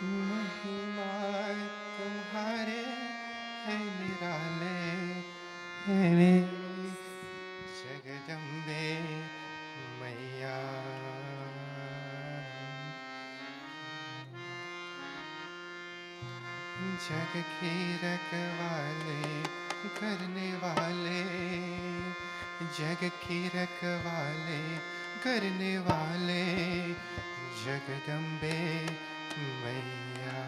महिमा तुम्हारे है निराले, है जगदम्बे मैया। जग की रखवाले करने वाले, जग की रखवाले करने वाले, जगदम्बे मैया।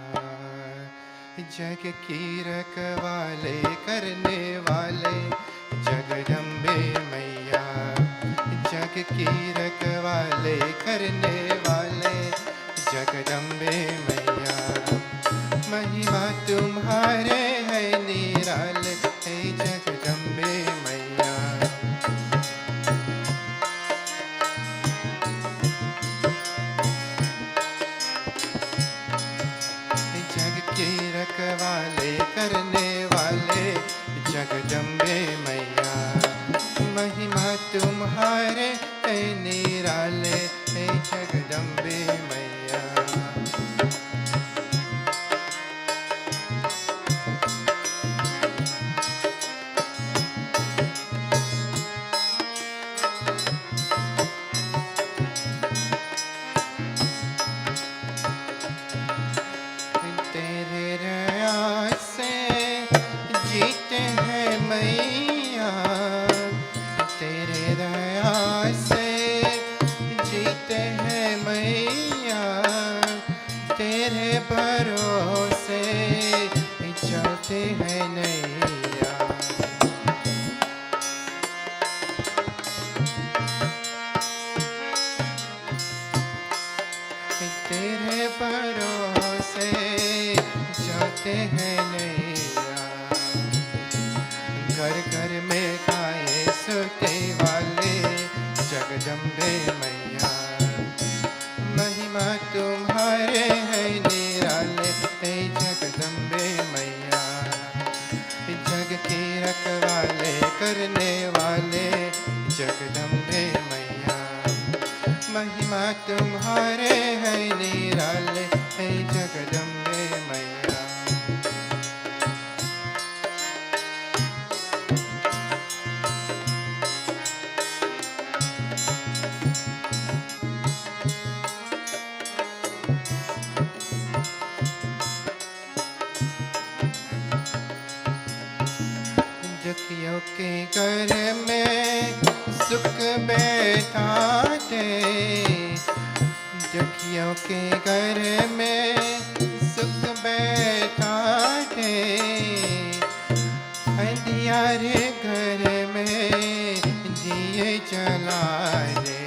जग की रखवाले करने वाले, जगदम्बे मैया। जग की रखवाले करने वाले, जगदम्बे मैया। महिमा तुम्हारे है निराले, हे जगदम्बे मैया। जग की रखवाले करने वाले, जगदम्बे मैया। महिमा तुम्हारे है निराले, हे जगदम्बे मैया। तेरे दया से जीते हैं मैया, तेरे दया से जीते हैं मैया। तेरे भरोसे चलते हैं नैया। तेरे भरोसे चलते हैं नैया। घर घर में गाए सुनते वाले, जगदम्बे मैया। महिमा तुम्हारे है निराले, हे जगदम्बे मैया। जग की रखवाले करने वाले, जगदम्बे मैया। महिमा तुम्हारे है निराले, हे जगदम्बे मैया। दुखियों के घर में सुख बैठा दे, दुखियों के घर में सुख बैठा दे। अंधियारे घर में दिए जला दे।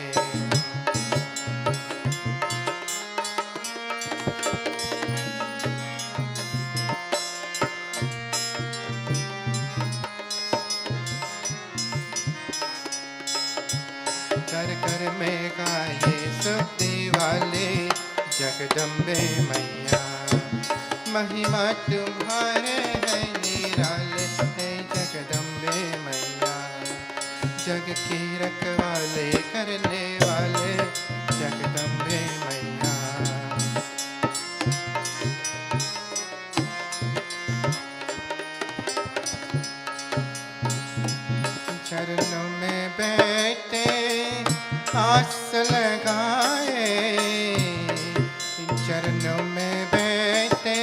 घर घर में गाए सुखी वाले, जगदम्बे मैया। महिमा तुम्हारे है निराले, हे जगदम्बे मैया। जग की रखवाले करने वाले, जगदम्बे मैया। चरणों में बैठे आस लगाए, चरणों में बैठे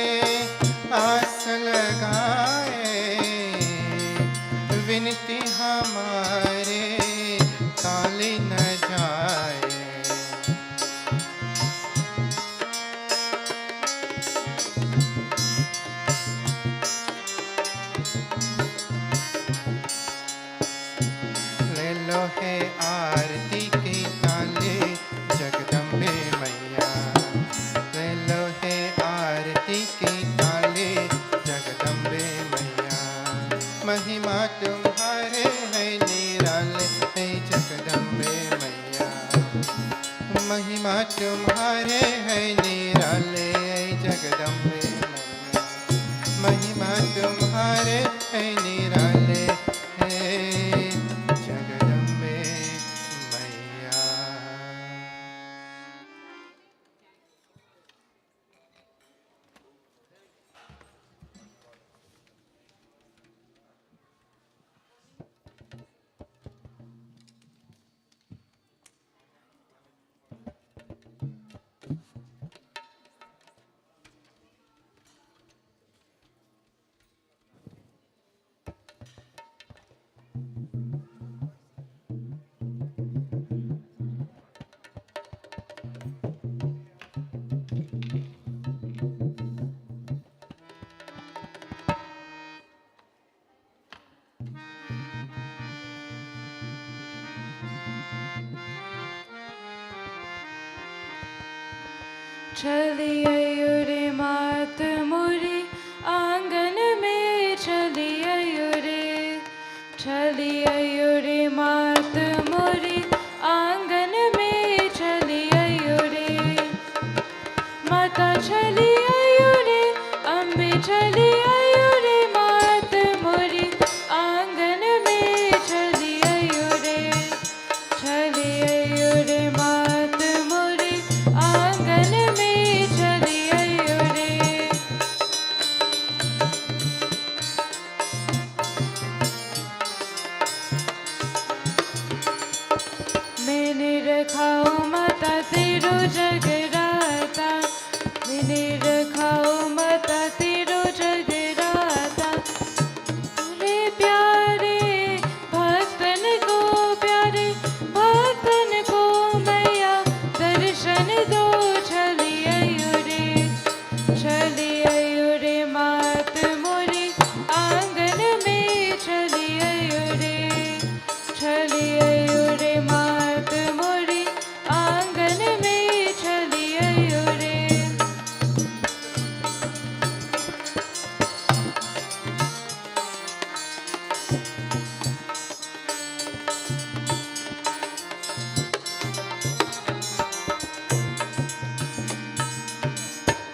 आस लगाए। विनती हमारे काली न जाए। ले लो है आरती की ताले, जगदम्बे मैया। ले लो है आरती की ताले, जगदम्बे मैया। महिमा तुम्हारे है निराले, हे जगदम्बे मैया। महिमा तुम्हारे है निराले, हे जगदम्बे मैया। महिमा तुम्हारे है निराले, हे जगदम्बे मैया। चली आयो रे मात मोरी आंगन में चली आयो रे, चली आयो रे मात मोरी आंगन में चली आयो रे, माता चली आयो रे, अम्बे चली आयो रे, मात मोरी आंगन में चली आयो रे, चली आयो रे मात मोरी आंगन में चली आयो रे। मैंने रखाओ माता तेरो जगराता, मैंने रखाओ माता तेरो जगराता, रे प्यारे भक्तन को, प्यारे भक्तन को मैया दर्शन दो, चली आयो रे, चली आयो रे मात मोरी आंगन में चली आयो रे, चली आयो रे मात मोरी आंगन में चली आयो रे।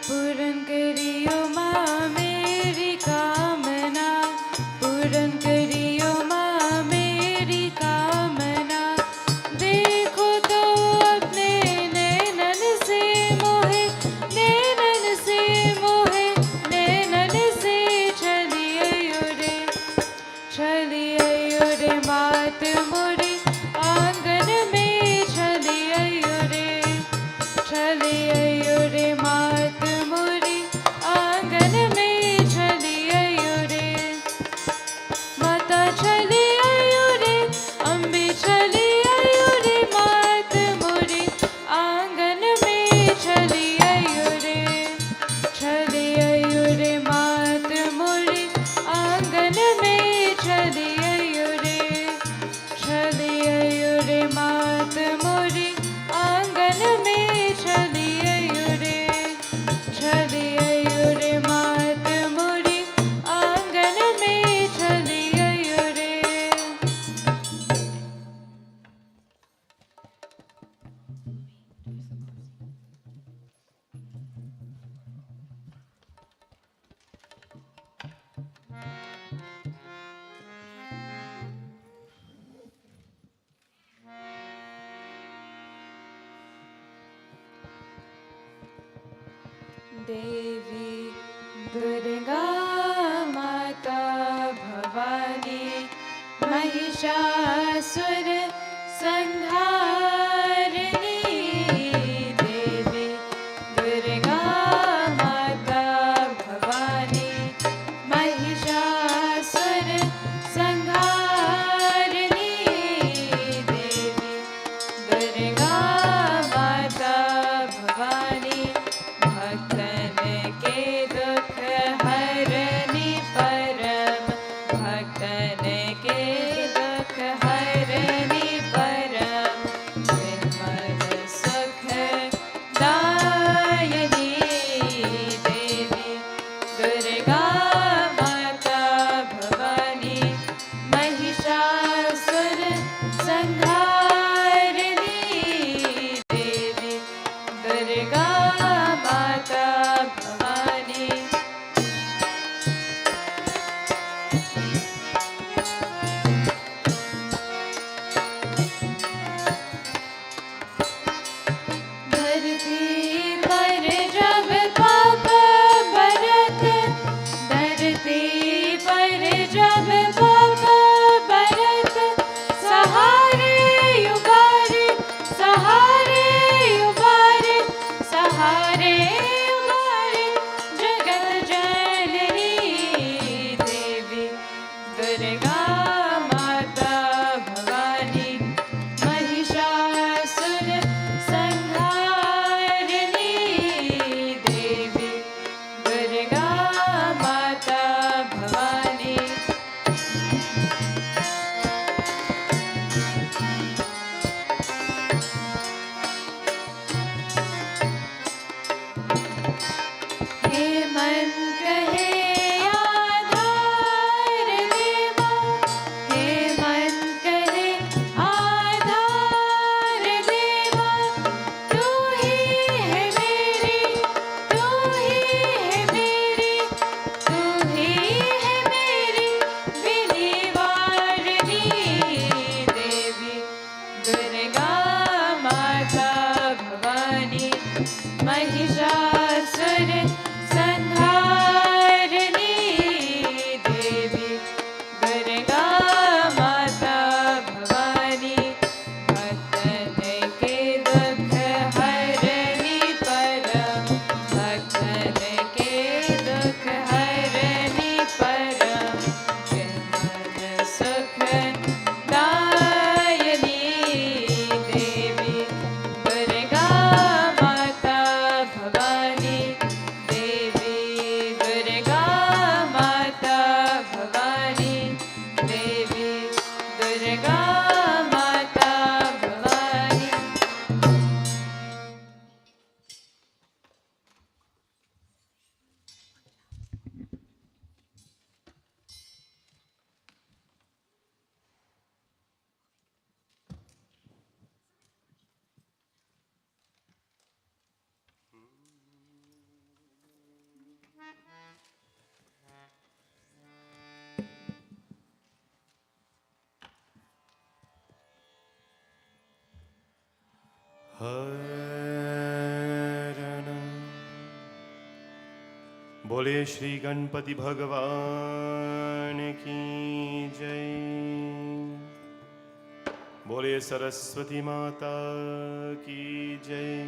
पूरन करियो माँ मेरी कामना, पूरन करियो माँ मेरी कामना, देखो तो अपने नैनन से मोहे, नैनन से मोहे, नैनन से चली आयो रे, चली आयो रे मात मोरी आंगन में चली आयो रे, चली आयो रे मात मोरी आंगन में चली आयो रे, माता चली आयो रे, अम्बे चली आयो रे, मात मोरी आंगन में चली आयो रे, चली आयो रे मात मोरी आंगन में चली आयो रे, चली आयो रे मात मोरी आंगन में चली आयो रे, चली आयो रे मात मोरी आंगन में चली आयो रे। देवी दुर्गा माता भवानी महिषासुर संहारिणी, देवी दुर्गा माता भवानी महिषासुर संहारिणी, देवी दुर्गा माता भवानी भक्तन के दुख हरनी, परम भक्तन के दुख हरनी, परम निर्मल सुख दायिनी, देवी दुर्गा माता भवानी महिषासुर संहारिणी, देवी दुर्गा माता भवानी। धरती पर जब पाप बरत, धरती पर जब पाप बरत, सहारे उबारे, सहारे उबारे, सहारे उबारे जगत जननी, देवी दुर्गा माता भवानी महिषासुर संहारिणी, देवी दुर्गा माता भवानी। बोले श्री गणपति भगवान की जय। बोले सरस्वती माता की जय।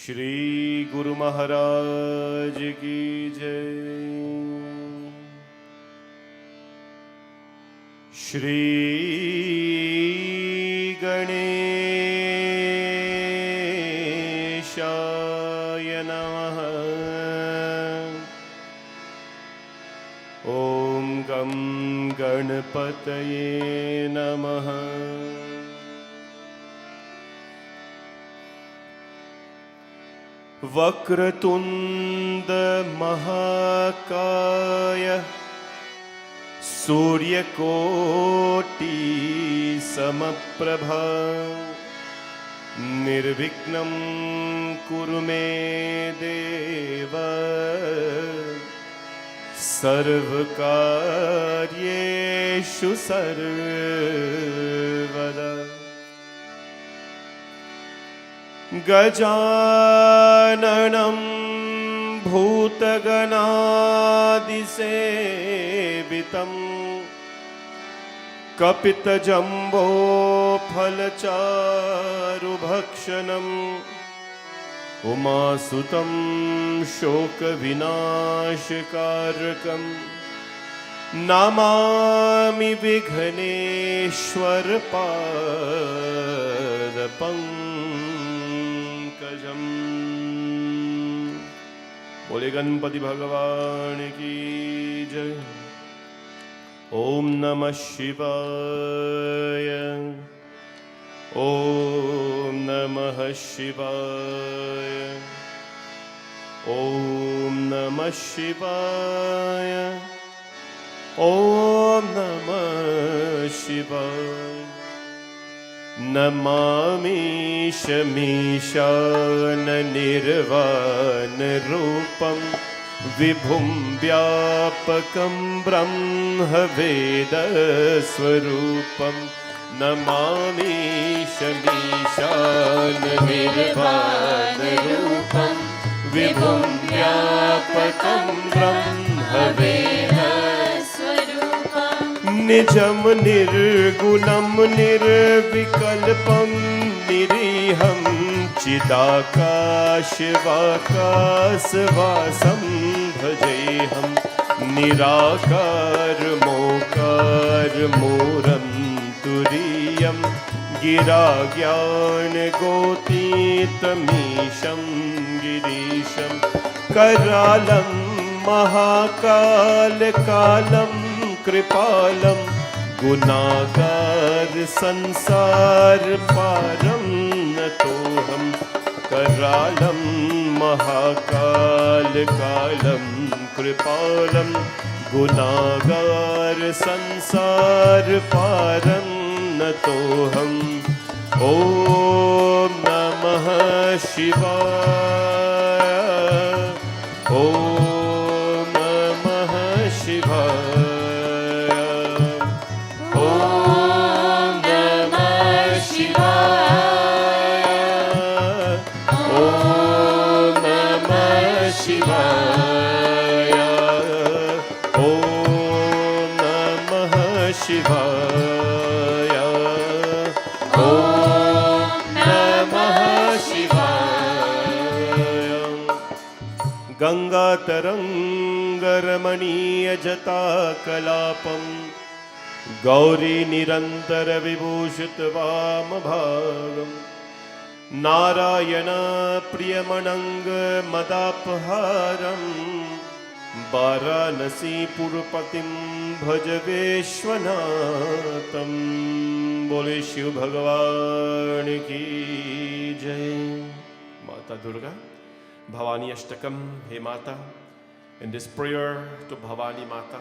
श्री गुरु महाराज की जय। श्री गणेशाय नमः। ॐ गं गणपतये नमः। वक्रतुंड महाकाय सूर्यकोटि समप्रभा निर्विघ्नं कुरु मे देव सर्वकार्येषु सर्वदा। गजाननं भूतगणादिसेवितम् कपितजम्बोफलचारुभक्षणम् उमासुतं शोकविनाशकारकम् नमामि विघ्नेश्वरपादपङ्कजम्। बोले गणपति भगवान की जय। ओम नमः शिवाय। ओम नमः शिवाय। ओम नमः शिवाय। ओम नमः शिवाय। नमामि शमीशान निर्वाण रूपं विभुं व्यापकं ब्रह्मवेदस्वरूपं। नमामि शमीशान निर्वाण रूपं विभुं व्यापकं ब्रह्मवेदस्वरूपं। निजं निर्गुणं निर्विकल्पं निरीहं चिदाकाशवाकाशवासं भजेऽहं। निराकारमोकारमूरं तुरीयं गिराज्ञानगोतीतमीशं गिरीशं। करालं महाकालकालं कृपालं गुणागार संसार पारं नतोऽहं। करालं महाकाल कालं कृपालं गुणागार संसार पारं नतोऽहम्। ॐ नमः शिवाय। ॐ नमः शिवाय। ॐ नमः शिवाय। ॐ नमः शिवाय। ॐ नमः शिवाय। ॐ नमः शिवाय। गंगातरंगरमणीयजटाकलापं गौरी निरंतर विभूषित वामभागं। नारायण प्रियमनंग मदापहारं वाराणसीपुरपतिं भज विश्वनाथं। बोले शिव भगवान की जय। माता दुर्गा भवानी अष्टकम। हे माता, in this prayer to Bhavani Mata,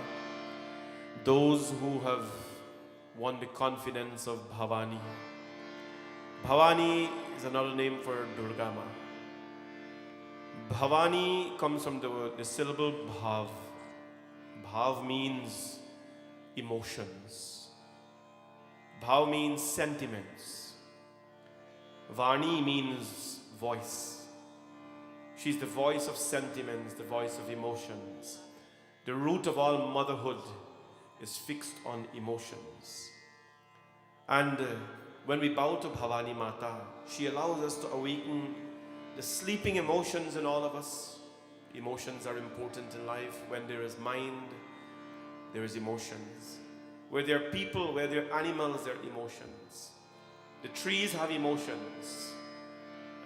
those who have won the confidence of Bhavani. Bhavani is another name for Durga Ma. Bhavani comes from the syllable bhav. Bhav means emotions. Bhav means sentiments. Vani means voice. She's the voice of sentiments, the voice of emotions. The root of all motherhood is fixed on emotions. And when we bow to Bhavani Mata, she allows us to awaken the sleeping emotions in all of us. Emotions are important in life. When there is mind, there is emotions. Where there are people, where there are animals, there are emotions. The trees have emotions.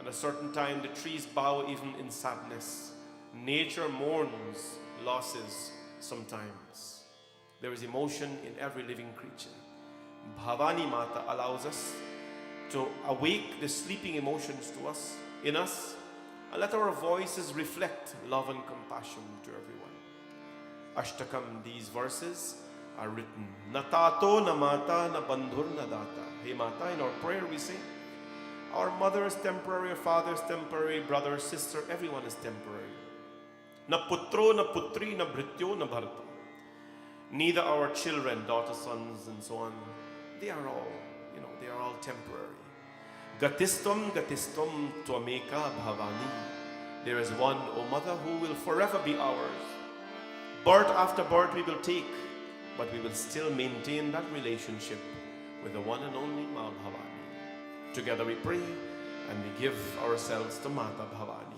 At a certain time, the trees bow even in sadness. Nature mourns losses sometimes. There is emotion in every living creature. Bhavani Mata allows us to awake the sleeping emotions to us, in us, and let our voices reflect love and compassion to everyone. Ashtakam, these verses are written. Na tato, na mata, na bandhur, na data. Hey Mata, in our prayer we say, our mother is temporary, our father is temporary, brother, sister, everyone is temporary. Na putro, na putri, na bhrityo, na bharta. Neither our children, daughters, sons, and so on, they are all, they are all temporary. Gatistam, gatistam, tvameka bhavani. There is one, O Mother, who will forever be ours. Birth after birth we will take, but we will still maintain that relationship with the one and only Ma Bhavani. Together we pray and we give ourselves to Mata Bhavani.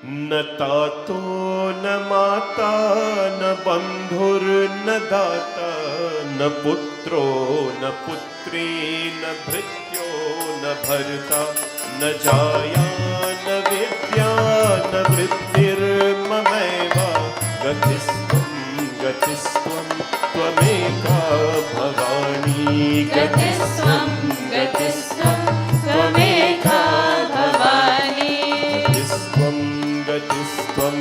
Na tato, na mata, na bandhur, na data, na putro, na putri, na bhrityo, na bharta, na jaya, na vidya, na vrittir mameva, gatistam, gatistam, tvameka bhavani, gatistam, gatistam, tvameka bhavani. Gatistam,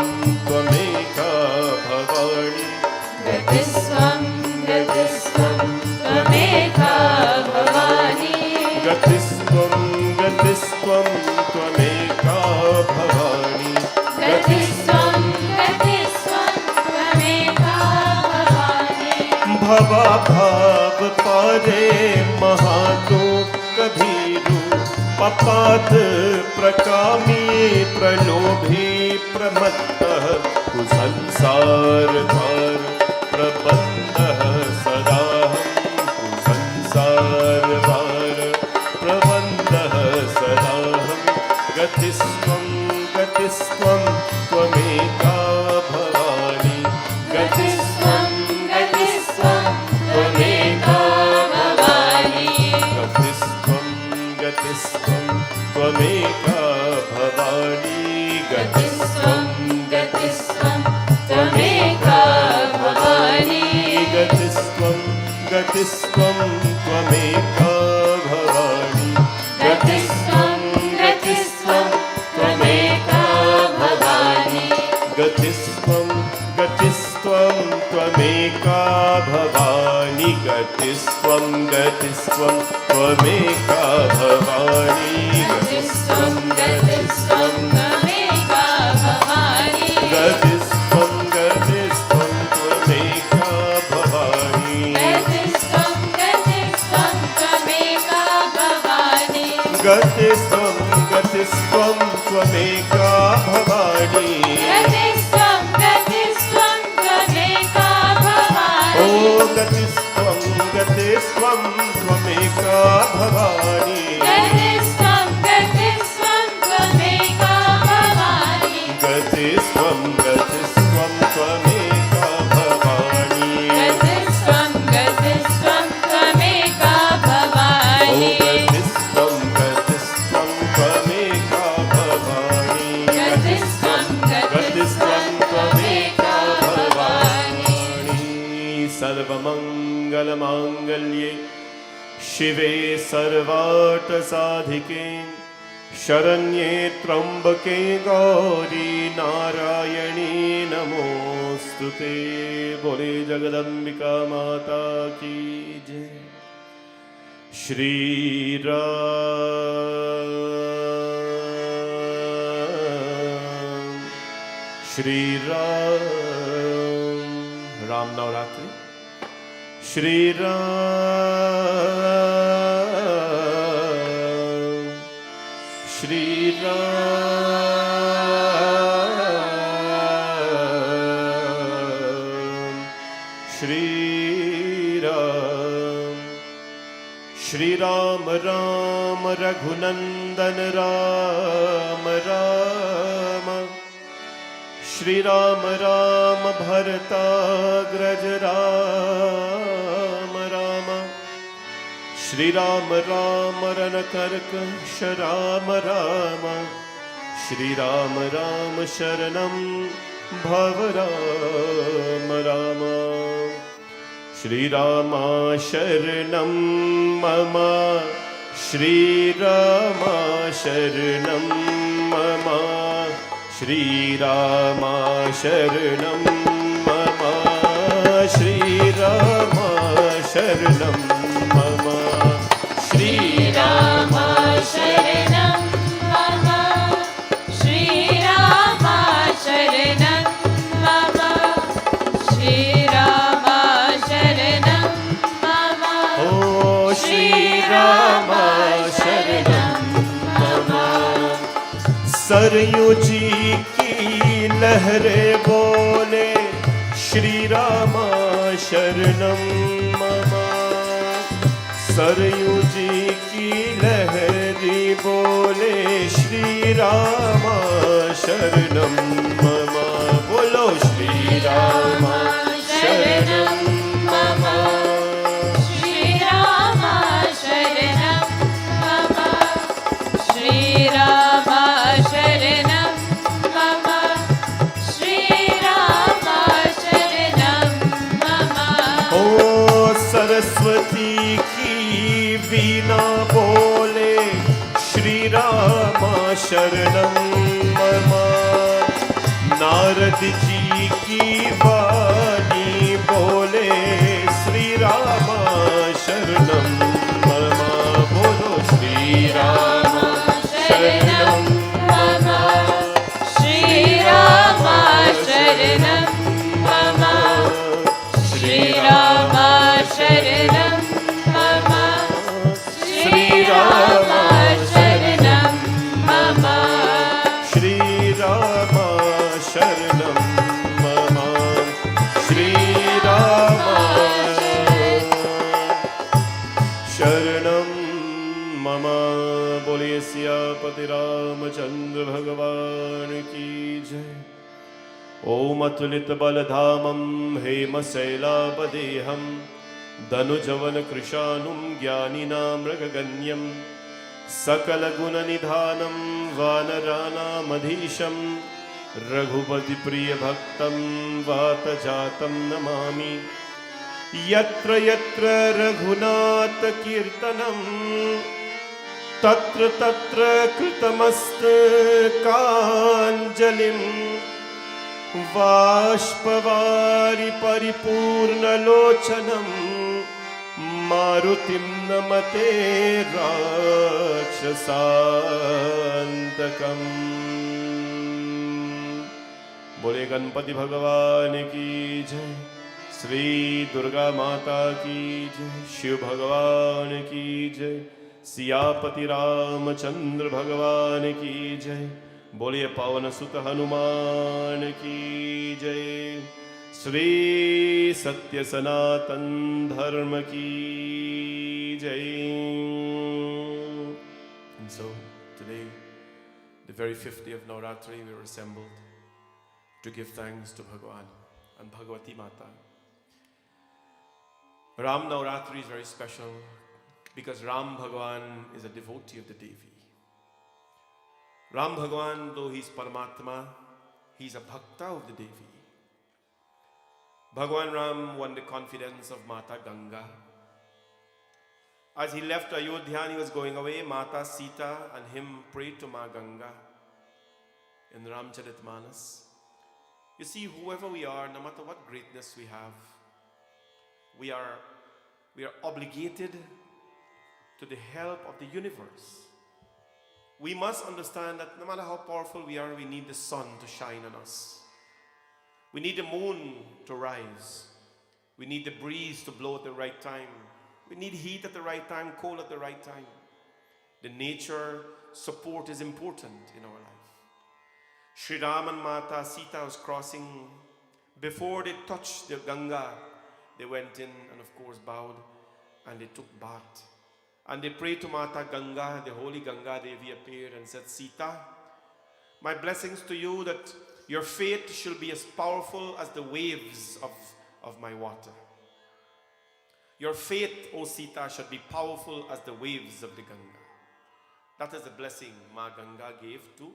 tvameka bhavani. Gatistam, gatistam, tvameka bhavani. Gatistam, gatistam, tvameka bhavani. Gatistam, gatistam, tvameka bhavani. Bhava bhav pare mahato kabhiru papat prakami pralobhi pramattah kusansar var prabandhah sadaham kusansar var prabandhah sadaham gatisvam gatisvam tvameka bhavani gatisvam gatisvam tvameka bhavani gatisvam gatisvam tvameka bhavani gatisvam gatisvam tvameka bhavani gatisvam gatisvam tvameka bhavani gatisvam gatisvam tvameka bhavani gatisvam gatisvam tvameka bhavani gatisvam gatisvam tvameka bhavani Gatistam, gatistam, tvameka bhavani. gatisvam gatisvam tvameka bhavani Gatistam, gatistam, tvameka bhavani. gatisvam gatisvam tvameka bhavani Gatistam, gatistam, tvameka bhavani. Oh gatisvam gatisvam tvameka bhavani Gatistam, gatistam, tvameka bhavani. gatisvam gatisvam tvameka bhavani Gatistam, gatistam, tvameka bhavani. gatisvam gatisvam tvameka bhavani Gatistam, gatistam, tvameka bhavani. सर्वमङ्गलमाङ्गल्ये शिवे सर्वार्थसाधिके शरण्ये त्र्यम्बके गौरी नारायणी नमोऽस्तु ते बोले जगदम्बिका माता की जय Shri Ram Shri Ram Navratri Shri Ram Shri Ram Shri Ram. Shri Ram Ram Raghunandan Ram Ram. Shri Ram Ram Bharatagraj Ram Ram. Shri Ram Ram Ranakarkash Ram Ram. Shri Ram Ram Sharanam Bhav Ram Ram. Shri Rama Sharanam Mama. Shri Rama Sharanam Mama. Shri Rama Sharanam Mama. Shri Rama Sharanam Mama. Shri Rama Sharanam Mama. Shri Rama Sharanam Mama. Shri Rama Sharanam Mama. Oh, Shri Rama Sharanam Mama. Saryu जी की लहरें बोले श्री रामा शरणम mama. Saryu जी की लहरी बोले श्री रामा शरणम mama. बोलो श्री रामा शरणम mama. Shri Rama Sharanam Mama. Shri Rama Sharanam Mama. Shri Rama Sharanam Mama. ओ सरस्वती की वीणा बोले श्री रामा शरणम ममा. नारद जी की वाणी बोले श्री रामा शरणम ममा. बोलो श्री रामा शरणम Mama. Shri Rama Sharanam Mama. Shri Rama Sharanam Mama. Shri Rama Sharanam Mama. Shri Rama Sharanam Mama. Shri Rama Sharanam Mama. बोलिए सियापति रामचंद्र भगवान की जय. ओम अतुलित बलधामं हेमशैलापदेहं धनुजवन कृशानुं ज्ञानिनां मृगगण्यं सकलगुणनिधानं वानराणामधीशं रघुपतिप्रियभक्तं वातजातं नमामि. यत्र यत्र रघुनाथकीर्तनं तत्र तत्र कृतमस्तकाञ्जलिं बाष्पवारि परिपूर्णलोचनं मारुतिं नमते राक्षसान्तकम्. बोले गणपति भगवान की जय. श्री दुर्गा माता की जय. शिव भगवान की जय. सियापति रामचंद्र भगवान की जय. बोलिए पावन सुत हनुमान की जय. श्री सत्य सनातन धर्म की जय. And so today, the very 5th day of Navratri, we are assembled to give thanks to Bhagwan and Bhagavati Mata. Ram Navratri is very special because Ram Bhagwan is a devotee of the Devi. Ram Bhagwan, though he is Paramatma, he is a bhakta of the Devi. Bhagwan Ram won the confidence of Mata Ganga. As he left Ayodhya and he was going away, Mata Sita and him prayed to Ma Ganga in Ramcharitmanas. You see, whoever we are, no matter what greatness we have, we are obligated to the help of the universe. We must understand that no matter how powerful we are, we need the sun to shine on us. We need the moon to rise. We need the breeze to blow at the right time. We need heat at the right time, cold at the right time. The nature support is important in our life. Shri Ram and Mata Sita was crossing. Before they touched the Ganga, They went in and of course bowed and they took bath. And they prayed to Mata Ganga, the holy Ganga Devi appeared and said, Sita, my blessings to you that your faith shall be as powerful as the waves of my water. Your faith, O Sita, should be powerful as the waves of the Ganga. That is the blessing Ma Ganga gave to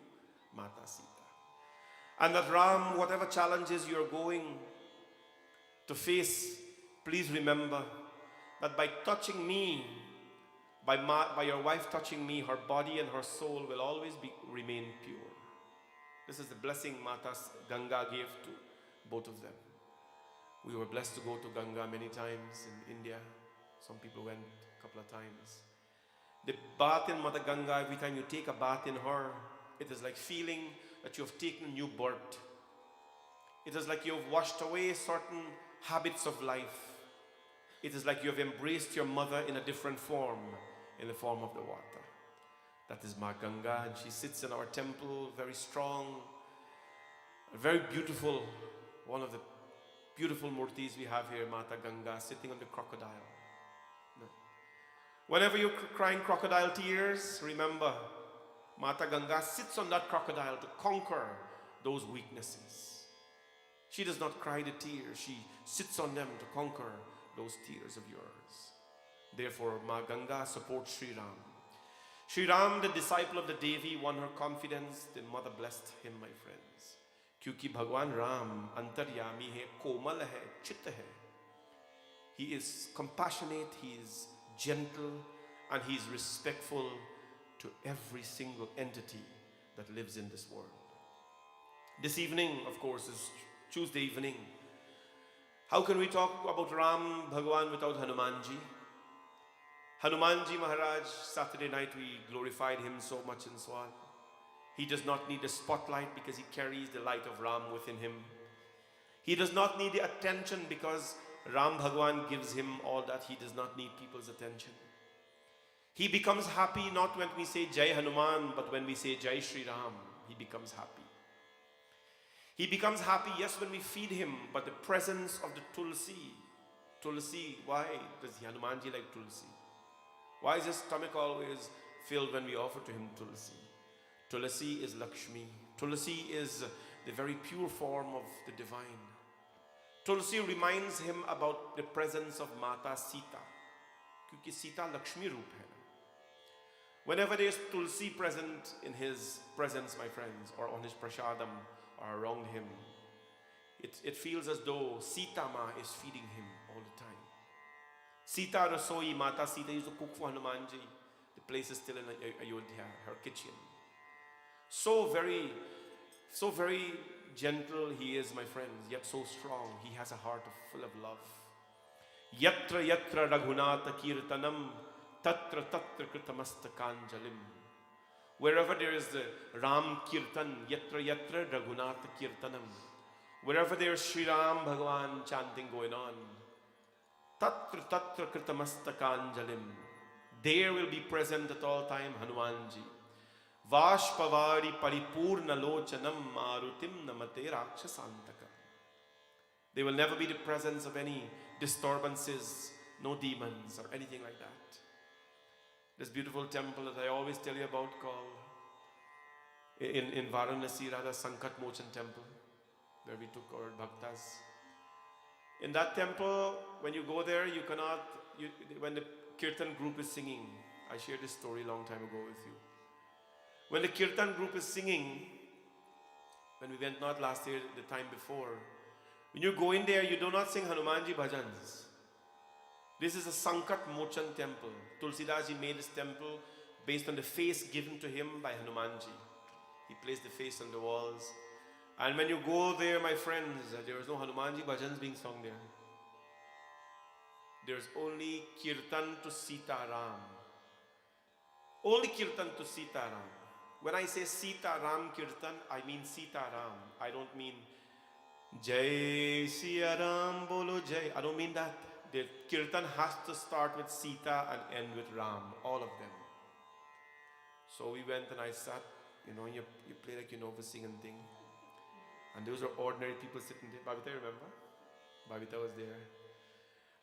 Mata Sita. And that Ram, whatever challenges you're going to face, please remember that by touching me, by your wife touching me, her body and her soul will always remain pure. This is the blessing Mata Ganga gave to both of them. We were blessed to go to Ganga many times in India. Some people went a couple of times. The bath in Mata Ganga, every time you take a bath in her, it is like feeling that you have taken a new birth. It is like you have washed away certain habits of life. It is like you have embraced your mother in a different form, in the form of the water. That is Ma Ganga, and she sits in our temple, very strong, very beautiful, one of the beautiful murtis we have here, Mata Ganga, sitting on the crocodile. Whenever you're crying crocodile tears, remember, Mata Ganga sits on that crocodile to conquer those weaknesses. She does not cry the tears, she sits on them to conquer those tears of yours. Therefore, Ma Ganga supports Sri Ram. Sri Ram, the disciple of the Devi, won her confidence. The mother blessed him, my friends. Kyuki Bhagwan Ram antaryami hai, komal hai, chit hai. He is compassionate, he is gentle, and he is respectful to every single entity that lives in this world. This evening, of course, is Tuesday evening. How can we talk about Ram Bhagwan without Hanumanji? Hanumanji Maharaj, Saturday night we glorified him so much and so on. He does not need a spotlight because he carries the light of Ram within him. He does not need the attention because Ram Bhagwan gives him all that. He does not need people's attention. He becomes happy not when we say Jai Hanuman, but when we say Jai Shri Ram, he becomes happy. He becomes happy, yes, when we feed him, but the presence of the Tulsi, why does Hanumanji like Tulsi? Why is his stomach always filled when we offer to him Tulsi? Tulsi is Lakshmi. Tulsi is the very pure form of the divine. Tulsi reminds him about the presence of Mata Sita. Because Sita Lakshmi Roop hai. Whenever there is Tulsi present in his presence, my friends, or on his prasadam, or around him, it feels as though Sita Ma is feeding him all the time. Sita Rasoi, Mata Sita used to cook for Hanumanji. The place is still in Ayodhya, her kitchen. So very gentle he is, my friends, yet so strong. He has a heart full of love. Yatra yatra raghunata kirtanam, tatra tatra kritamastakanjalim. Wherever there is the Ram Kirtan, yatra yatra raghunata kirtanam. Wherever there is Sri Ram Bhagavan chanting going on, tatra tatra kritamastakanjalim. There will be present at all time Hanumanji. Vashpavari paripurna lochanam marutim namate rakshasantaka. There will never be the presence of any disturbances, no demons or anything like that. This beautiful temple that I always tell you about called in Varanasi, Radha Sankat Mochan temple, where we took our bhaktas. In that temple, when you go there, when the Kirtan group is singing, I shared this story a long time ago with you. When the Kirtan group is singing, when we went not last year, the time before, when you go in there, you do not sing Hanumanji bhajans. This is a Sankat Mochan temple. Tulsidas ji made this temple based on the face given to him by Hanumanji. He placed the face on the walls. And when you go there, my friends, there is no Hanumanji bhajans being sung there. There's only Kirtan to Sita Ram. Only Kirtan to Sita Ram. When I say Sita Ram Kirtan, I mean Sita Ram. I don't mean Jai Siya Ram Bolo Jai. I don't mean that. The Kirtan has to start with Sita and end with Ram. All of them. So we went and I sat, you play like for singing thing. And those are ordinary people sitting there. Babita, remember? Babita was there.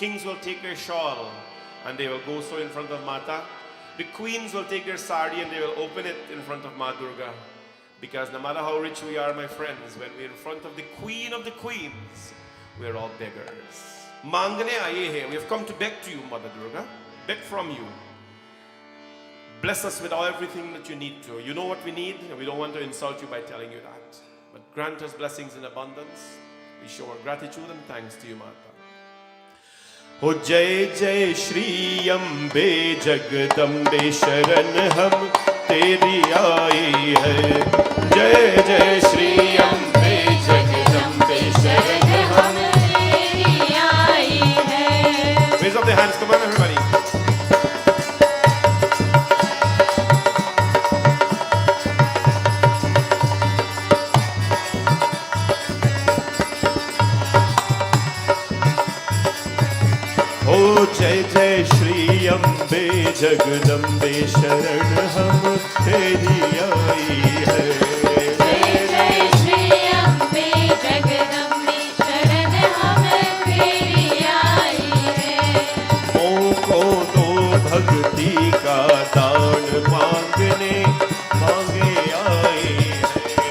kings will take their shawl and they will go so in front of Mata. The queens will take their sari and they will open it in front of Ma Durga. Because no matter how rich we are, my friends, when we're in front of the queen of the queens, we're all beggars. Mangane aaye hai. We have come to beg to you, Mother Durga. Beg from you. Bless us with everything that you need to. You know what we need, and we don't want to insult you by telling you that. But grant us blessings in abundance. We show our gratitude and thanks to you, Mata. हो जय जय श्री अम्बे जगदम्बे शरण हम तेरी आई है. जय जय श्री अम्बे जगदम्बे शरण हम तेरी आई है. Raise up the hands, come on everybody. जय जय श्री अम्बे जगदम्बे शरण हम तेरी आई है. जय जय श्री अम्बे जगदम्बे शरण हम तेरी आई है. मोको दो भक्ति का दान मांगने मांगे आए हैं.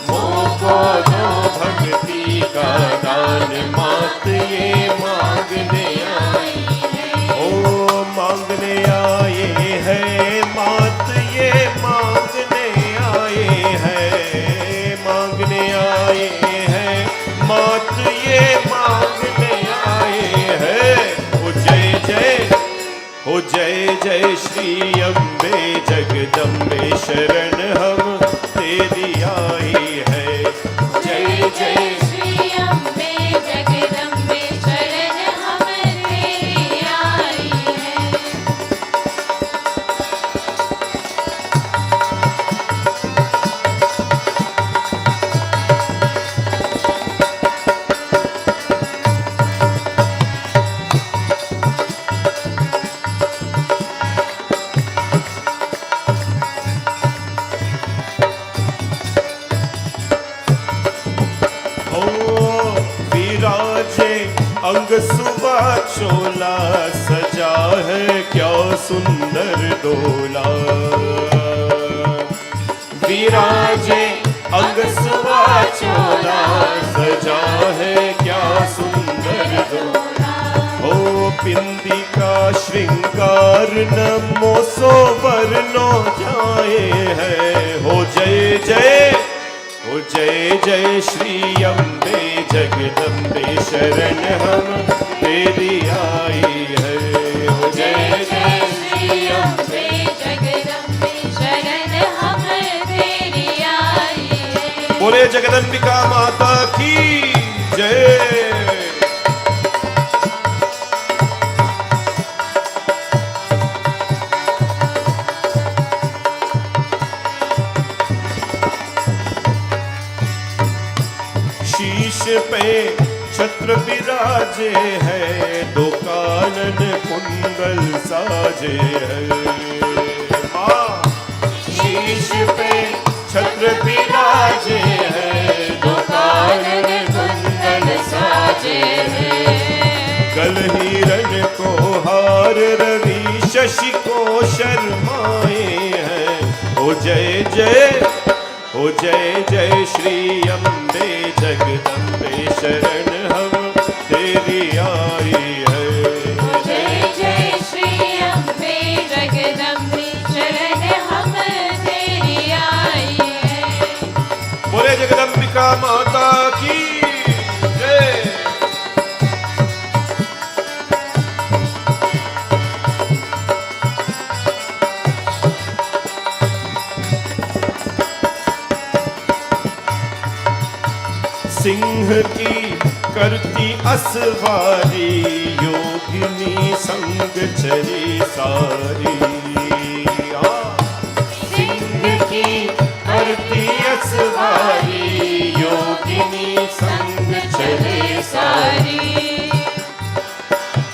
मोको दो भक्ति का दान मात ये मांगने मांगने आए हैं. मात ये मांगने आए हैं. मांगने आए हैं. मात ये मांगने आए हैं. हो जय जय, हो जय जय श्री अम्बे जगदम्बे शरण हम तेरी आई है. जय जय श्री अम्बे जगदम्बे शरण हम तेरी आई है. अंग सुबह चोला सजा है क्या सुंदर डोला. विराजे अंग सुबह चोला सजा है क्या सुंदर डोला. ओ पिंदी का श्रृंगार नमो सो वर्णो जाए है. हो जय जय, हो जय जय श्री अम्बे जगदम्बे शरण हम तेरी आई है. हो जय जय श्री अम्बे जगदम्बे शरण हम तेरी आई है. बोले जगदम्बिका माता की जय. शीश पे छत्र विराजे है. दो कानन कुंडल साजे है. माँ शीश पे छत्र विराजे है. दो कानन कुंडल साजे है. गल हिरण को हार रवि शशि को शर्माए हैं. हो जय जय, हो जय जय श्री अम्बे जगदम्बे शरण हम तेरी आई है. जय जय श्री अम्बे जगदम्बे शरण हम तेरी आई है. बोले जगदम्बिका माता की जय. सिंह की करती असवारी योगिनी संग चली सारी. सिंह की करती असवारी योगिनी संग चले सारी.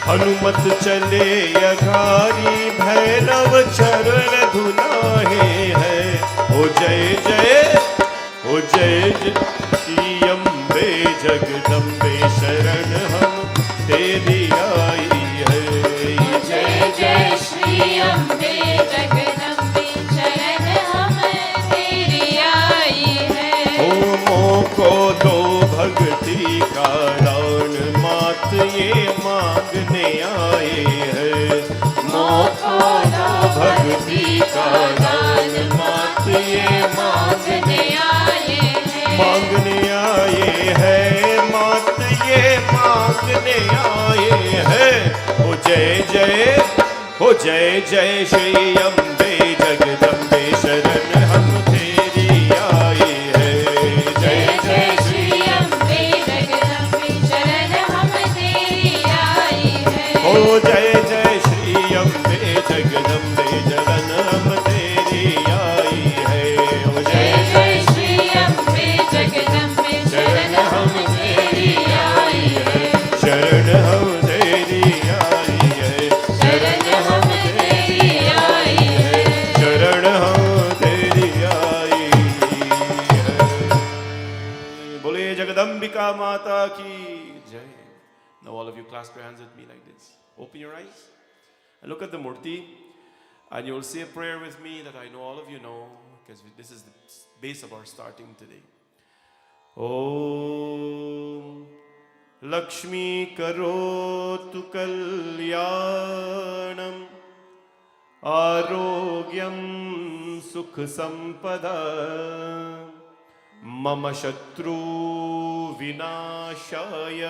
हनुमत चले अघारी भैरव चरण धुनाहे है. हो जय जय, हो जय जय अम्बे जगदम्बे शरण हम तेरी आई अम्बे जगदम्बे शरण हम तेरी आई है। मोको दो भक्ति का दान मात ये मांगने आए हैं। मोको दो भक्ति का दान मात ये मांगने आए हैं। मांगने आए हैं मात ये मांगने आए हैं। ओ जय जय, ओ जय जय श्री अम्बे जगदम्बे शरण हम तेरी आए हैं। जय जय श्री अम्बे जगदम्बे शरण हम तेरी आई है। ओ जय जय श्री अम्बे जगदम्बे शरण हम तेरी आई है। ओ जय जय श्री अम्बे जगदम्बे शरण हम तेरी आई है। शरण हम तेरी आई है। शरण हम तेरी आई है। शरण हम तेरी आई है। बोले जगदम्बिका माता की जय। Now all of you clasp your hands with me like this. Open your eyes and look at the murti, and you'll say a prayer with me that I know all of you know, because this is the base of our starting today. Om Lakshmi karotu kalyanam आरोग्यं सुख संपदा मम शत्रु विनाशाय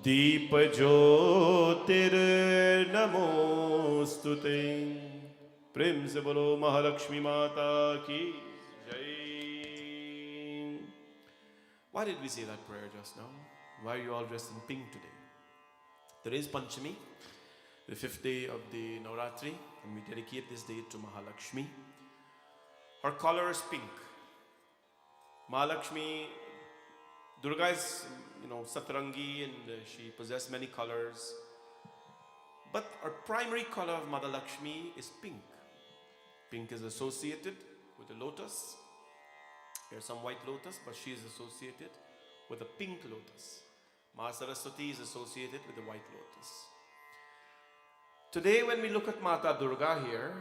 दीप ज्योतिर्नमोस्तुते। प्रेम से बोलो महालक्ष्मी माता की जय। Why did we say that prayer just now? Why are you all dressed in pink today? Today is Panchami, the 5th day of the Navratri, and we dedicate this day to Mahalakshmi. Her color is pink. Mahalakshmi, Durga is, Satrangi, and she possesses many colors. But our primary color of Mother Lakshmi is pink. Pink is associated with the lotus. There's some white lotus, but she is associated with a pink lotus. Ma Saraswati is associated with the white lotus. Today, when we look at Mata Durga here,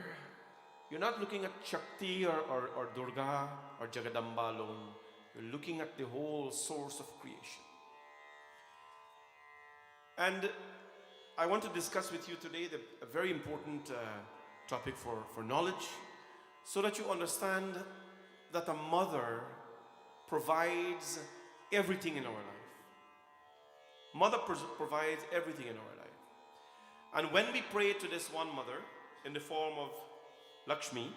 you're not looking at Shakti or Durga or Jagadamba alone. You're looking at the whole source of creation. And I want to discuss with you today a very important topic for knowledge, so that you understand that a mother provides everything in our life. Mother provides everything in our life. And when we pray to this one mother in the form of Lakshmi,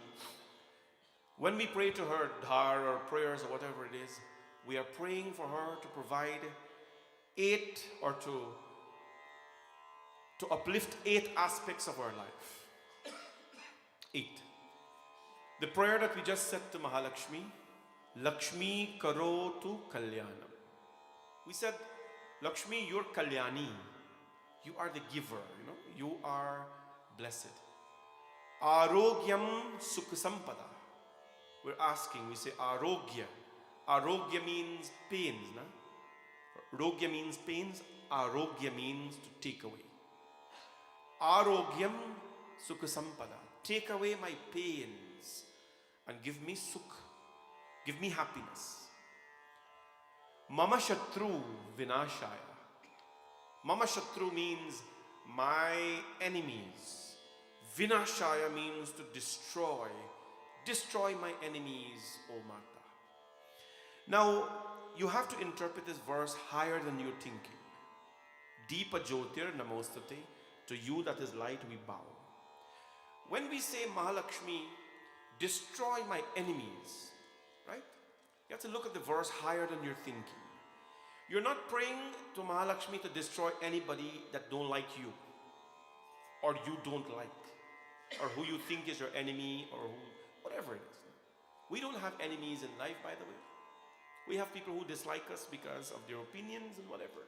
when we pray to her dhar or prayers or whatever it is, we are praying for her to provide to uplift 8 aspects of our life. 8. The prayer that we just said to Mahalakshmi, Lakshmi karotu kalyanam. We said, Lakshmi, you're Kalyani. You are the giver, you are blessed. Arogyam sukh sampada. We're asking, we say arogya. Arogya means pains. Rogya means pains. Arogya means to take away. Arogyam sukh sampada. Take away my pains and give me sukh. Give me happiness. Mama shatru vinashaya. Mama Shatru means my enemies. Vinashaya means to destroy. Destroy my enemies, O Mata. Now, you have to interpret this verse higher than you're thinking. Deepa Jyotir Namostate. To you that is light we bow. When we say Mahalakshmi, destroy my enemies, right? You have to look at the verse higher than you're thinking. You're not praying to Mahalakshmi to destroy anybody that don't like you, or you don't like, or who you think is your enemy, or whatever it is. We don't have enemies in life, by the way. We have people who dislike us because of their opinions and whatever.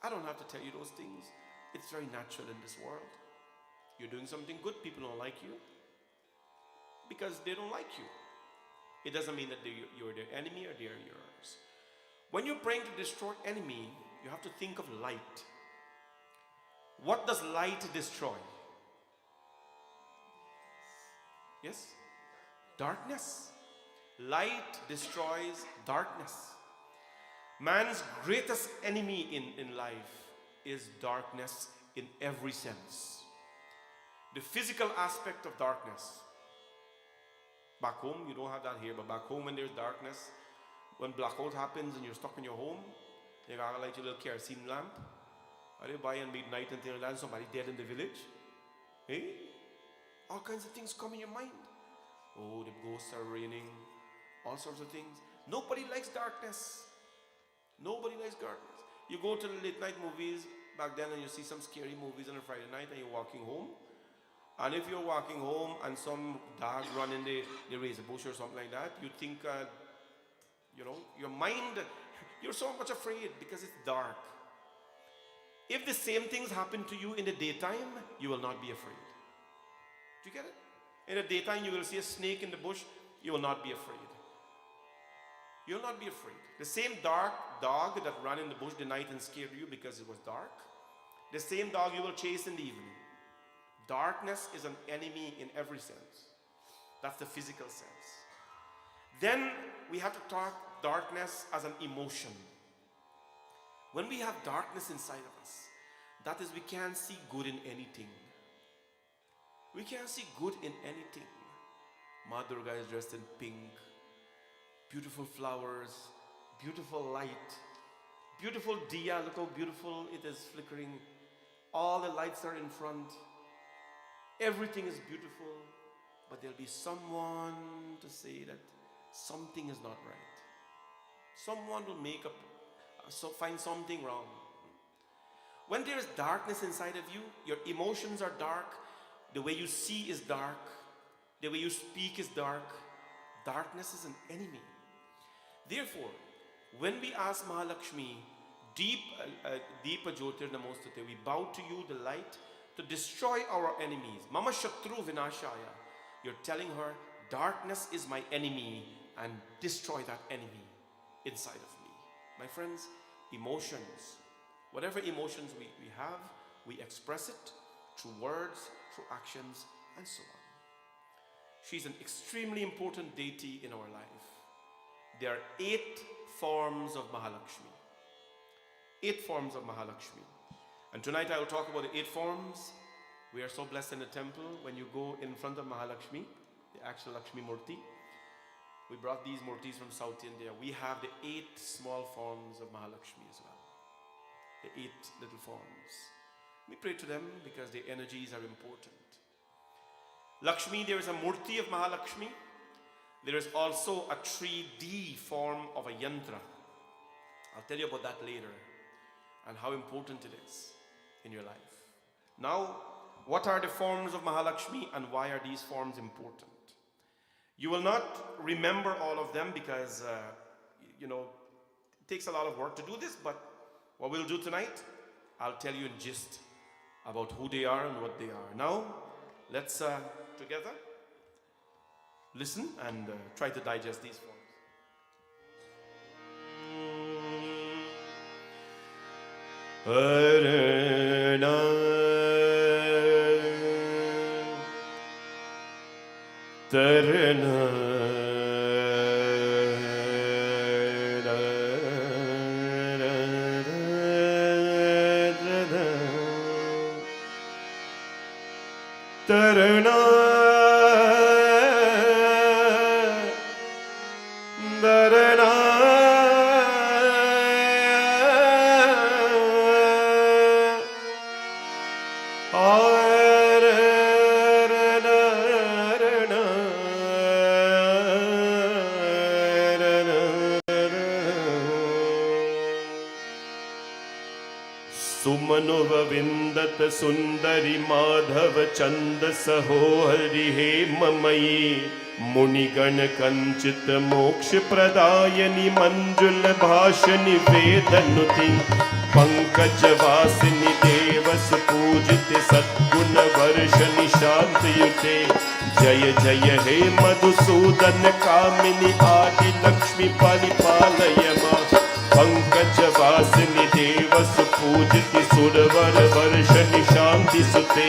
I don't have to tell you those things. It's very natural in this world. You're doing something good, people don't like you because they don't like you. It doesn't mean that you're their enemy or they're yours. When you're praying to destroy enemy, you have to think of light. What does light destroy? Yes? Darkness. Light destroys darkness. Man's greatest enemy in life is darkness in every sense. The physical aspect of darkness. Back home, you don't have that here, but back home when there's darkness, when blackout happens and you're stuck in your home, you gotta light your little kerosene lamp. Or you buy and midnight and things like that, somebody dead in the village. Hey? All kinds of things come in your mind. Oh, the ghosts are raining. All sorts of things. Nobody likes darkness. Nobody likes darkness. You go to the late night movies back then and you see some scary movies on a Friday night and you're walking home. And if you're walking home and some dog run in the razor bush or something like that, you think, your mind, you're so much afraid because it's dark. If the same things happen to you in the daytime, you will not be afraid. Do you get it? In the daytime, you will see a snake in the bush, you will not be afraid. You will not be afraid. The same dark dog that ran in the bush the night and scared you because it was dark, the same dog you will chase in the evening. Darkness is an enemy in every sense. That's the physical sense. Then we have to talk darkness as an emotion. When we have darkness inside of us, that is, we can't see good in anything. We can't see good in anything. Ma Durga is dressed in pink, beautiful flowers, beautiful light, beautiful diya, look how beautiful it is flickering. All the lights are in front. Everything is beautiful, but there'll be someone to say that something is not right. Someone will find something wrong. When there is darkness inside of you, your emotions are dark, the way you see is dark, the way you speak is dark. Darkness is an enemy. Therefore, when we ask Mahalakshmi, Deepa Jyotir Namostate, we bow to you, the light, to destroy our enemies. Mama Shatru Vinashaya. You're telling her, darkness is my enemy, and destroy that enemy inside of me. My friends, emotions, whatever emotions we have, we express it through words, through actions, and so on. She's an extremely important deity in our life. There are 8 forms of Mahalakshmi. 8 forms of Mahalakshmi. And tonight I will talk about the 8 forms. We are so blessed in the temple when you go in front of Mahalakshmi, the actual Lakshmi Murti. We brought these Murtis from South India. We have the 8 small forms of Mahalakshmi as well. The 8 little forms. We pray to them because their energies are important. Lakshmi, there is a Murti of Mahalakshmi. There is also a 3D form of a Yantra. I'll tell you about that later and how important it is in your life. Now, what are the forms of Mahalakshmi and why are these forms important? You will not remember all of them because, it takes a lot of work to do this, but what we'll do tonight, I'll tell you in gist about who they are and what they are. Now, let's together listen and try to digest these forms. सुमनुव विंदत सुंदरी माधव चंद सहो हरि हेममयी मुनिगण कंचित मोक्ष प्रदायनि मंजुल भाषनि वेदनुति पंकज वासिनि देवस पूजित सद्गुण वर्षनि शांतियुते जय जय हे मधुसूदन कामिनी आदि लक्ष्मी परिपालय मा पंकज वासिनी देवस पूजित सुरवर वर्षनि शांति सुते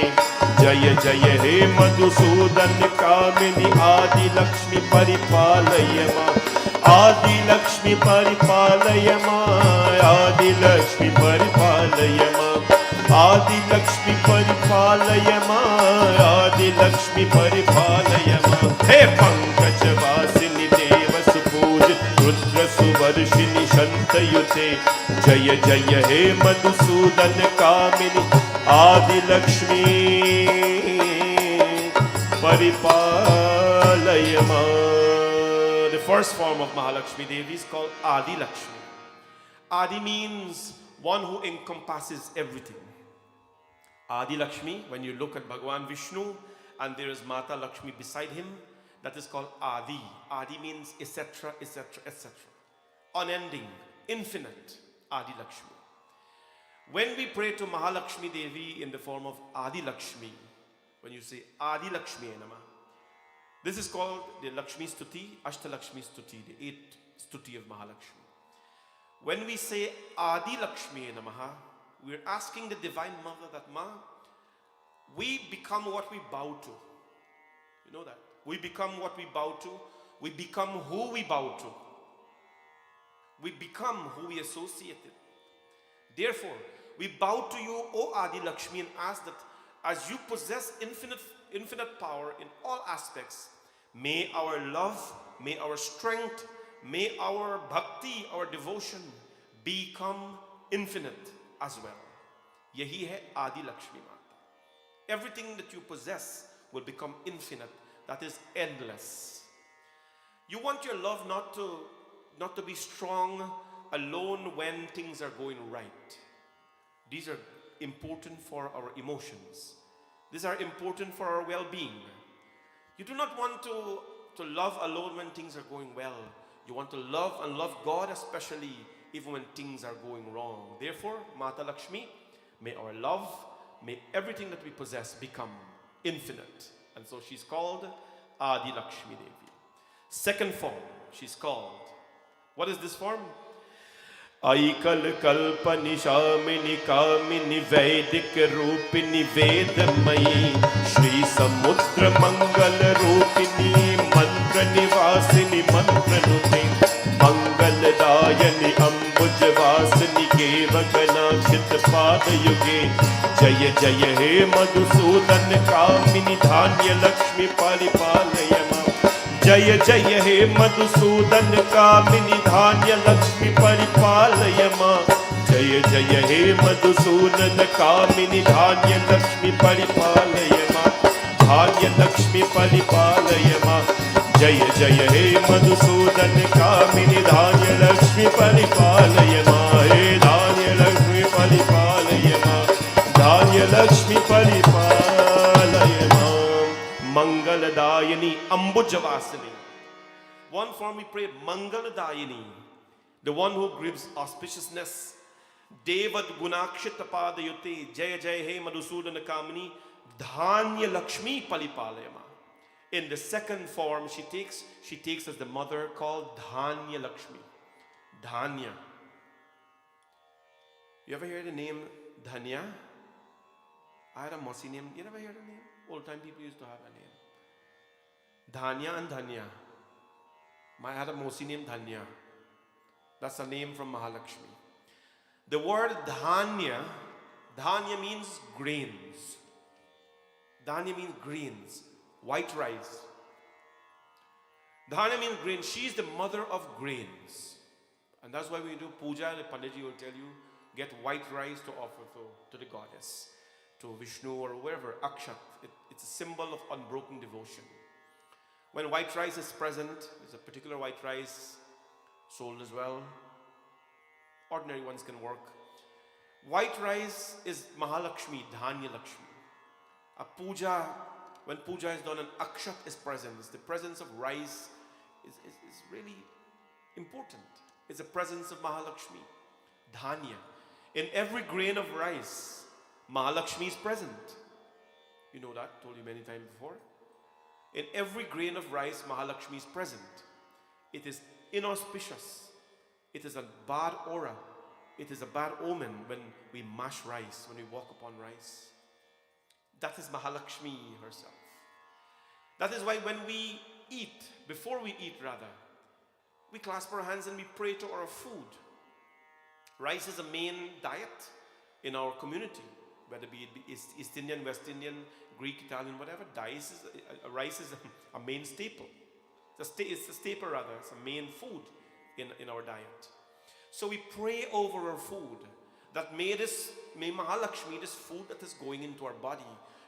जय जय हे मधुसूदन कामिनी आदि लक्ष्मी परिपालय मां आदि लक्ष्मी परिपालय मां आदि लक्ष्मी परिपालय मां आदि लक्ष्मी परिपालय मां आदि लक्ष्मी परिपालय मां हे पंकज वासिनी देव सुपूज रुद्र सुवर्षिणी शंतयुते जय जय हे मधुसूदन कामिनी आदि लक्ष्मी परिपालय मां. The first form of Mahalakshmi Devi is called Adi Lakshmi. Adi means one who encompasses everything. Adi Lakshmi, when you look at Bhagavan Vishnu and there is Mata Lakshmi beside him, that is called Adi. Adi means etc., etc., etc. Unending, infinite, Adi Lakshmi. When we pray to Mahalakshmi Devi in the form of Adi Lakshmi, when you say Adi Lakshmi Namah, this is called the Lakshmi Stuti, Ashtalakshmi Stuti, the 8th Stuti of Mahalakshmi. When we say Adi Lakshmi Namaha, we are asking the Divine Mother that, Ma, we become what we bow to. You know that? We become what we bow to. We become who we bow to. We become who we associate with. Therefore, we bow to you, O Adi Lakshmi, and ask that as you possess infinite power in all aspects, may our love, may our strength, may our bhakti, our devotion become infinite as well. Yahi hai Adi Lakshmi Mata. Everything that you possess will become infinite. That is endless. You want your love not to be strong alone when things are going right. These are important for our emotions. These are important for our well-being. You do not want to love alone when things are going well. You want to love and love God especially even when things are going wrong. Therefore, Mata Lakshmi, may our love, may everything that we possess become infinite. And so she's called Adi Lakshmi Devi. Second form, she's called, what is this form? Aikal Kalpani Shamini Kamini Vedic Rupini Vedamayi Shri Samudra Mangal Rupini Mantra Nivasini Mantra Nuti Mangal Dayani Ambuj Vasini Kevagana Chitpada Yuge Jaya Jaya He Madhusudan Kamini Dhanya Lakshmi Paripalayama Jaya Jaya He Madhusudan Kamini Dhanya Lakshmi Paripalayama Jaya Jaya He Madhusudan Kamini Dhanya Lakshmi Paripalayama Dhanya Lakshmi Paripalayama Jaya Jaya He Madhusudan Kamini Dhanya Lakshmi Paripalayama He Dhanya Lakshmi Paripalayama Dhanya Lakshmi Paripalayama Mangaladayani Ambujavasini. One form we pray Mangaladayani, the one who gives auspiciousness. Devad Gunakshitapadayute Jaya Jaya He Madhusudana Kamini Dhanya Lakshmi Palipalayama. In the second form she takes as the mother called Dhanya Lakshmi. Dhanya. You ever hear the name Dhanya? I had a Mosi name. You never hear the name? Old time people used to have a name. Dhanya and Dhanya. I had a Mosi named Dhanya. That's a name from Mahalakshmi. The word Dhanya means grains. Dhanya means grains, white rice. Dhanya means grain. She is the mother of grains. And that's why when you do puja, the Panditji will tell you, get white rice to offer to the goddess, to Vishnu or wherever, Akshat. It's a symbol of unbroken devotion. When white rice is present, there's a particular white rice sold as well. Ordinary ones can work. White rice is Mahalakshmi, Dhanya Lakshmi. A puja, when puja is done and Akshat is present, the presence of rice is really important. It's the presence of Mahalakshmi, Dhanya. In every grain of rice, Mahalakshmi is present. You know that, told you many times before. In every grain of rice, Mahalakshmi is present. It is inauspicious. It is a bad aura. It is a bad omen when we mash rice, when we walk upon rice. That is Mahalakshmi herself. That is why when we eat, before we eat rather, we clasp our hands and we pray to our food. Rice is a main diet in our community, whether it be East Indian, West Indian, Greek, Italian, whatever. Rice is a main staple. It's a staple rather, it's a main food in our diet. So we pray over our food that may Mahalakshmi, this food that is going into our body,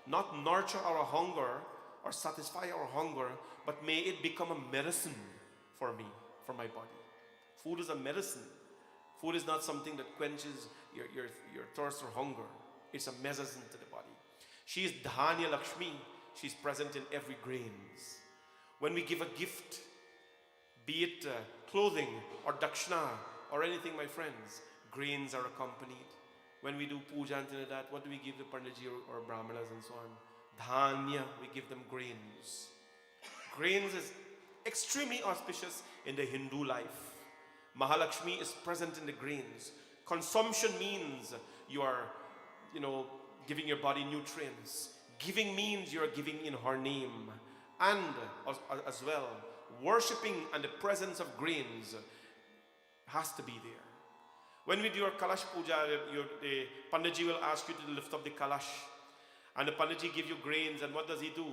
not nurture our hunger or satisfy our hunger, but may it become a medicine for me, for my body. Food is a medicine. Food is not something that quenches your thirst or hunger. It's a medicine to the body. She is Dhanya Lakshmi. She's present in every grains. When we give a gift, be it clothing or dakshina or anything, my friends, grains are accompanied. When we do puja and that, what do we give the Panditji or Brahmanas and so on? Dhanya, we give them grains. Grains is extremely auspicious in the Hindu life. Mahalakshmi is present in the grains. Consumption means you are, giving your body nutrients. Giving means you are giving in her name. And as well, worshipping and the presence of grains has to be there. When we do our Kalash Puja, the Panditji will ask you to lift up the Kalash. And the Panditji give you grains, and what does he do?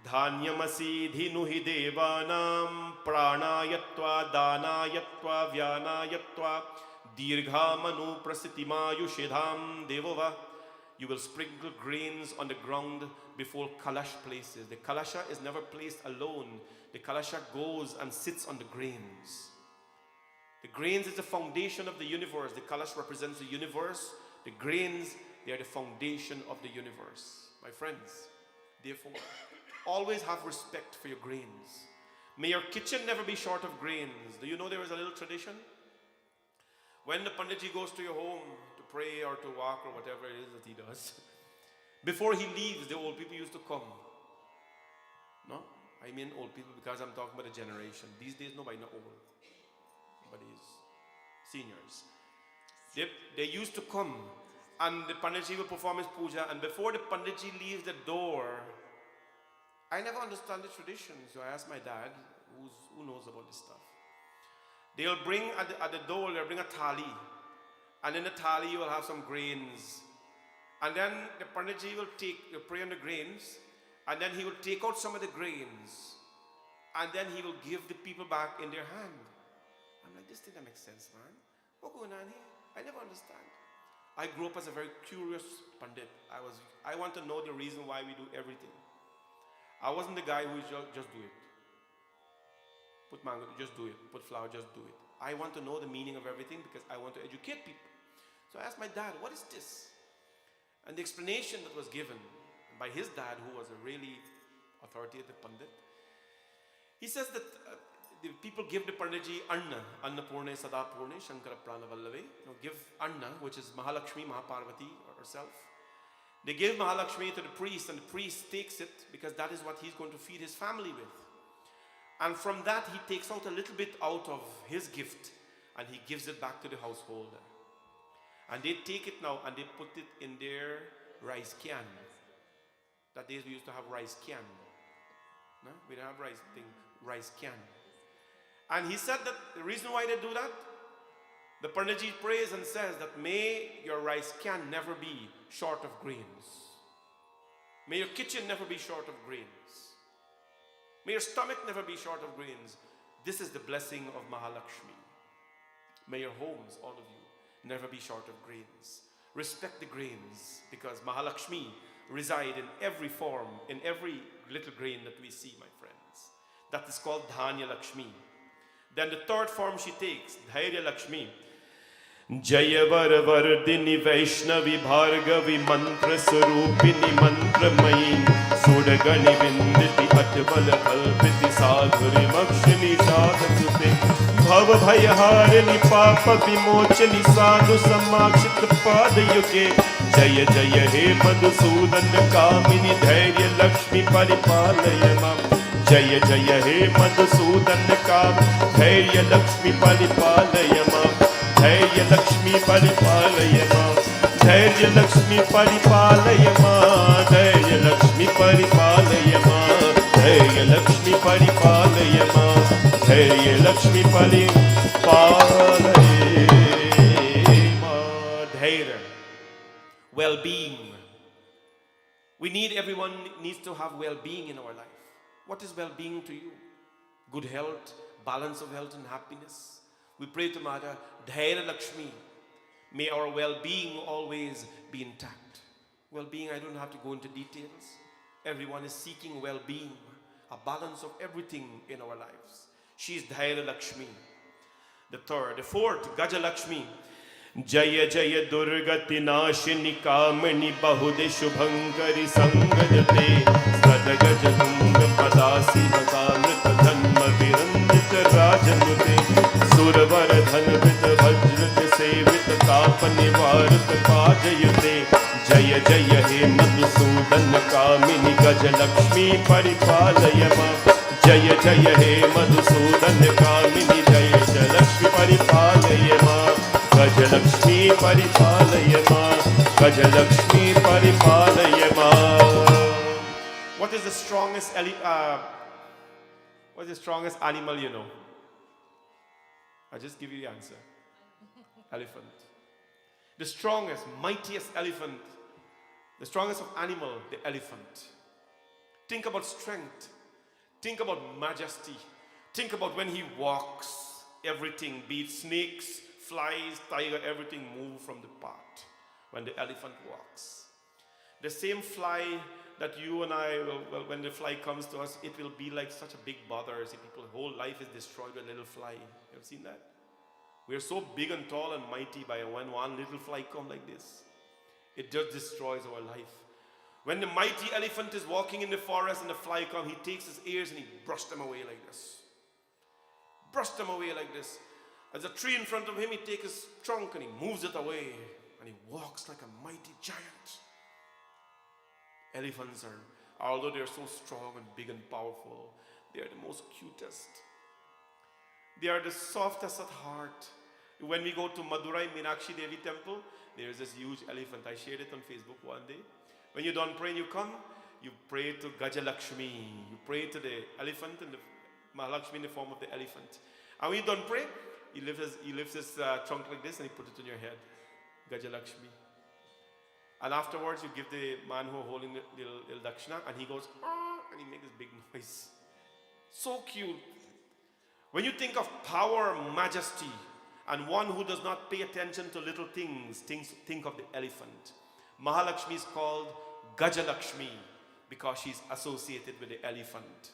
Dhanyamasi dhinuhi devanam pranayatva danayatva vyanayatva dirghamanu prasitimayushidham devava. You will sprinkle grains on the ground before Kalash places. The Kalasha is never placed alone. The Kalasha goes and sits on the grains. The grains is the foundation of the universe. The Kalash represents the universe. The grains, they are the foundation of the universe. My friends, therefore, always have respect for your grains. May your kitchen never be short of grains. Do you know there is a little tradition? When the Panditji goes to your home to pray or to walk or whatever it is that he does, before he leaves, the old people used to come. No? I mean old people because I'm talking about a generation. These days, nobody not old. Nobody is seniors. They used to come, and the Panditji will perform his puja, and before the Panditji leaves the door, I never understand the tradition, so I asked my dad, who knows about this stuff. They'll bring at the door, they'll bring a thali, and in the thali you will have some grains, and then the Panditji will pray on the grains, and then he will take out some of the grains, and then he will give the people back in their hand. I'm like, this didn't make sense, man. What's going on here? I never understand. I grew up as a very curious Pandit. I want to know the reason why we do everything. I wasn't the guy who just do it. Put mango, just do it. Put flour, just do it. I want to know the meaning of everything because I want to educate people. So I asked my dad, what is this? And the explanation that was given by his dad, who was a really authoritative Pandit, he says that the people give the Panditji Anna, Annapurne Sadapurne, Shankara Pranavallave. Give Anna, which is Mahalakshmi, Mahaparvati herself. They give Mahalakshmi to the priest, and the priest takes it because that is what he's going to feed his family with. And from that, he takes out a little bit out of his gift, and he gives it back to the householder. And they take it now, and they put it in their rice can. That days we used to have rice can. No? We don't have rice can. And he said that the reason why they do that, the Panditji prays and says that may your rice can never be short of grains. May your kitchen never be short of grains. May your stomach never be short of grains. This is the blessing of Mahalakshmi. May your homes, all of you, never be short of grains. Respect the grains because Mahalakshmi reside in every form, in every little grain that we see, my friends. That is called Dhanya Lakshmi. Then the third form she takes, Dhairya Lakshmi. Jayavar Vardini Vaishnavi Bhargavi Mantra Sarupini Mantramayi Sudagani Vinditi Atvala Kalpiti Sadhuri Makshini Sadhasute Bhava Bhayaharini Papa Vimochani Sadhu Samakshit Padayuke Jaya Jaya He Madhusudan Kamini Dhairya Lakshmi Paripalayama Jaya Jaya He Madhusudan Kam Dhairya Lakshmi Paripalayama Dhairya Lakshmi Paripalayama Dhairya Lakshmi Paripalayama Dhairya मा धैर्य लक्ष्मी परिपालय मा. Dhairya, well-being. We need, everyone needs to have well-being in our life. What is well-being to you? Good health, balance of health and happiness. We pray to Mother Dhairya Lakshmi. May our well-being always be intact. Well-being, I don't have to go into details. Everyone is seeking well-being, a balance of everything in our lives. She is Dhairya Lakshmi. The fourth, Gaja Lakshmi. Jaya Jaya Durgati Nashini Kamani Bahude Shubhankari Sangadate Sadagaja Dunga Padasi Nakamrita Dhanma Virandita Rajanute Suravara Dhanvita Vajrata Sevita Tapa Nivarata Pajayute Jaya Jaya He Madhusudan Kamini Gaja Lakshmi Paripalayama Jaya Jaya He Madhusudan Kamini Jaya Jaya Lakshmi Paripalayama Gajalakshmi Paripalayama, Gajalakshmi Paripalayama. What is the strongest animal you know? I'll just give you the answer. Elephant. The strongest, mightiest elephant, the strongest of animal, the elephant. Think about strength. Think about majesty. Think about when he walks, everything, be it snakes, flies, tiger, everything move from the path when the elephant walks. The same fly that you and I, when the fly comes to us, it will be like such a big bother. See, people's whole life is destroyed with a little fly. You have seen that? We are so big and tall and mighty by when one little fly comes like this. It just destroys our life. When the mighty elephant is walking in the forest and the fly comes, he takes his ears and he brushes them away like this. Brush them away like this. There's a tree in front of him, he takes his trunk and he moves it away and he walks like a mighty giant. Elephants are, although they're so strong and big and powerful, they are the most cutest. They are the softest at heart. When we go to Madurai Meenakshi Devi temple, there's this huge elephant. I shared it on Facebook one day. When you're done praying, you come, you pray to Gaja Lakshmi. You pray to the elephant and the Mahalakshmi in the form of the elephant. And when you're done praying, he lifts his trunk like this and he puts it on your head. Gaja Lakshmi. And afterwards, you give the man who is holding the little dakshina and he goes, ah, and he makes this big noise. So cute. When you think of power, majesty, and one who does not pay attention to little things, think of the elephant. Mahalakshmi is called Gaja Lakshmi because she's associated with the elephant.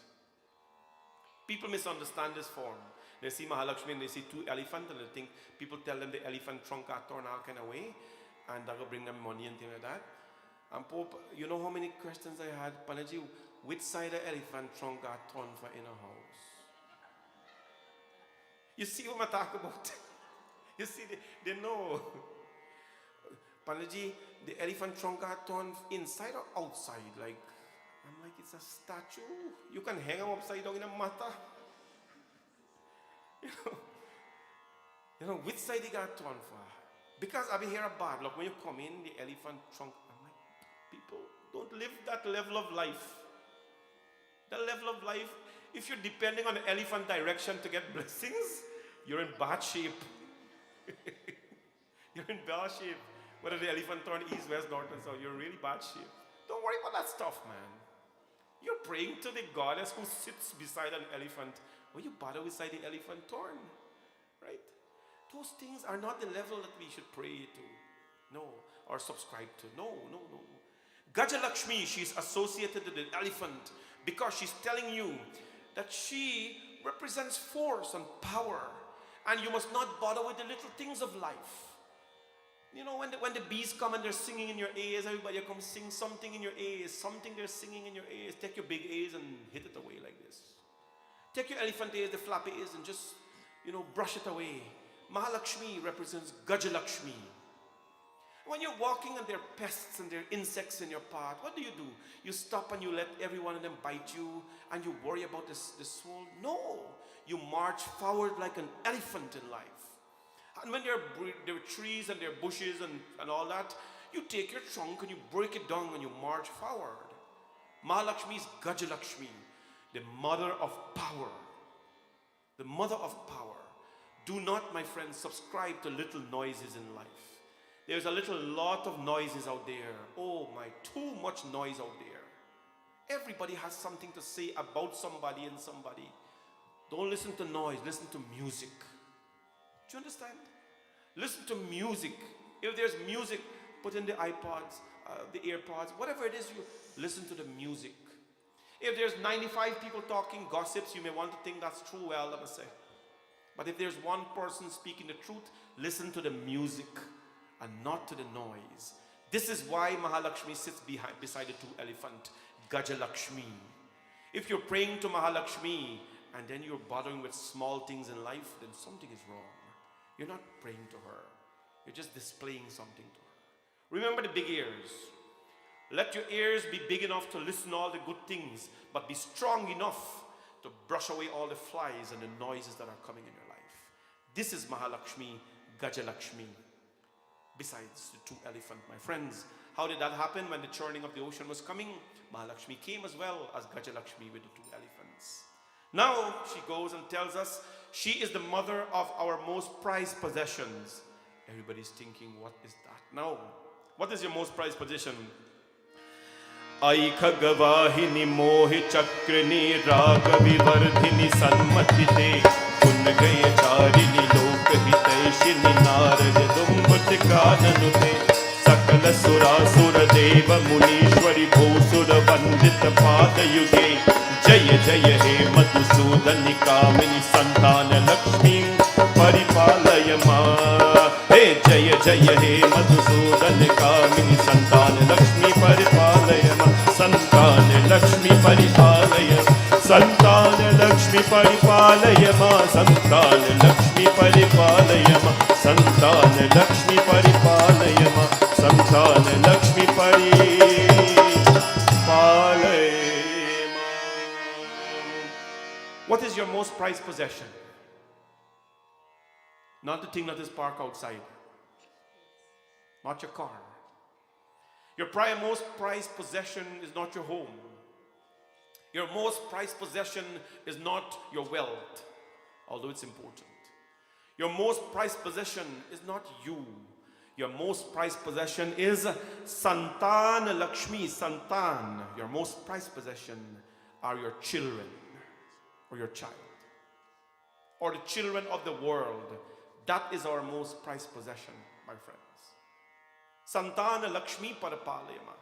People misunderstand this form. They see Mahalakshmi and they see two elephants and they think, people tell them the elephant trunk are torn all kind of way and that will bring them money and things like that. And Pope, you know how many questions I had? Panaji, which side of elephant trunk are torn for in a house? You see what I'm talking about? You see, they know. Panaji, the elephant trunk are torn inside or outside? Like, I'm like, it's a statue. You can hang them upside down in a matter. You know, which side he got torn for? Because I've been hearing bad luck. When you come in, the elephant trunk, I'm like, people, don't live that level of life. That level of life, if you're depending on the elephant direction to get blessings, you're in bad shape. You're in bad shape. Whether the elephant turn east, west, north, and south, you're in really bad shape. Don't worry about that stuff, man. You're praying to the goddess who sits beside an elephant. Will you bother beside the elephant torn? Right? Those things are not the level that we should pray to. No. Or subscribe to. No. Gaja Lakshmi, she's associated with the elephant because she's telling you that she represents force and power. And you must not bother with the little things of life. You know, when the bees come and they're singing in your ears, everybody comes sing something in your ears, something they're singing in your ears. Take your big ears and hit it away like this. Take your elephant ears, the flappy ears, and just, brush it away. Mahalakshmi represents Gaja Lakshmi. When you're walking and there are pests and there are insects in your path, what do? You stop and you let every one of them bite you and you worry about the soul? No. You march forward like an elephant in life. And when there are trees and there are bushes and all that, you take your trunk and you break it down and you march forward. Mahalakshmi is Gaja Lakshmi, the mother of power. the mother of power. Do not, my friends, subscribe to little noises in life. There's a lot of noises out there. Oh my, too much noise out there. Everybody has something to say about somebody and somebody. Don't listen to noise, listen to music. Do you understand? Listen to music. If there's music, put in the iPods, the AirPods, whatever it is, you listen to the music. If there's 95 people talking gossips, you may want to think that's true, well, let me say. But if there's one person speaking the truth, listen to the music and not to the noise. This is why Mahalakshmi sits beside the two elephant, Gajalakshmi. If you're praying to Mahalakshmi and then you're bothering with small things in life, then something is wrong. You're not praying to her. You're just displaying something to her. Remember the big ears. Let your ears be big enough to listen to all the good things, but be strong enough to brush away all the flies and the noises that are coming in your life. This is Mahalakshmi, Gajalakshmi. Besides the two elephants, my friends. How did that happen? When the churning of the ocean was coming, Mahalakshmi came as well as Gajalakshmi with the two elephants. Now she goes and tells us she is the mother of our most prized possessions. Everybody's thinking, what is that? Now, what is your most prized possession? Aika gavahini mohi chakrini raga vivardhini sanmatite kun gaya charini lokahiteshini narad dumbat kananute sakala sura sura deva munishwari bhusura vandita pada yuge jaya jaya he madhusudani kamini santana lakshmi paripalayama he jaya jaya he madhusudani kamini santana lakshmi paripalayama santana lakshmi paripalayama santana lakshmi paripalayama santana lakshmi paripalayama santana lakshmi paripalayama santana lakshmi paripalayama. What is your most prized possession? Not the thing that is parked outside. Not your car. Your most prized possession is not your home. Your most prized possession is not your wealth, although it's important. Your most prized possession is not you. Your most prized possession is Santan Lakshmi, Santan. Your most prized possession are your children or your child or the children of the world. That is our most prized possession, my friends. Santana Lakshmi Parapalayama.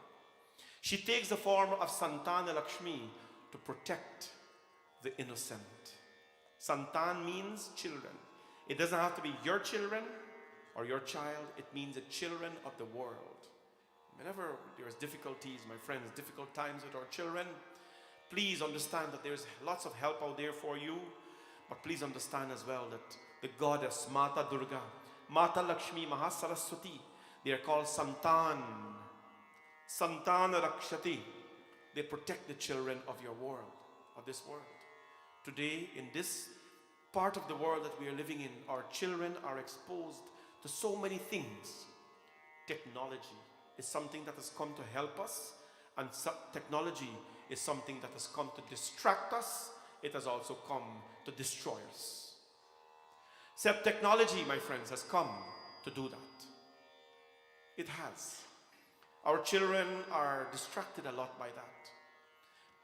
She takes the form of Santana Lakshmi to protect the innocent. Santan means children. It doesn't have to be your children or your child. It means the children of the world. Whenever there's difficulties, my friends, difficult times with our children, please understand that there's lots of help out there for you. But please understand as well that the goddess Mata Durga, Mata Lakshmi, Mahasaraswati, they are called Santan. Santan Rakshati. They protect the children of your world, of this world. Today, in this part of the world that we are living in, our children are exposed to so many things. Technology is something that has come to help us, and technology is something that has come to distract us. It has also come to destroy us. Except technology, my friends, has come to do that. It has. Our children are distracted a lot by that.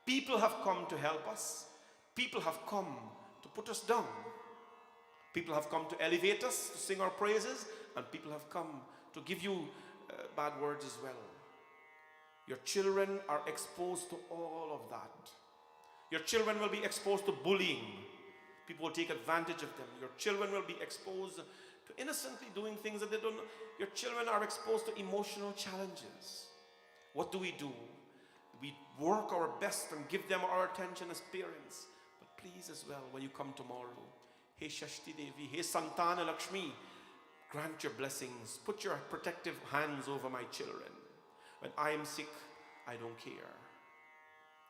People have come to help us. People have come to put us down. People have come to elevate us, to sing our praises, and people have come to give you bad words as well. Your children are exposed to all of that. Your children will be exposed to bullying. People will take advantage of them. Your children will be exposed to innocently doing things that they don't know. Your children are exposed to emotional challenges. What do? We work our best and give them our attention as parents. But please as well, when you come tomorrow, Hey Shashti Devi, Hey Santana Lakshmi, grant your blessings. Put your protective hands over my children. When I am sick, I don't care.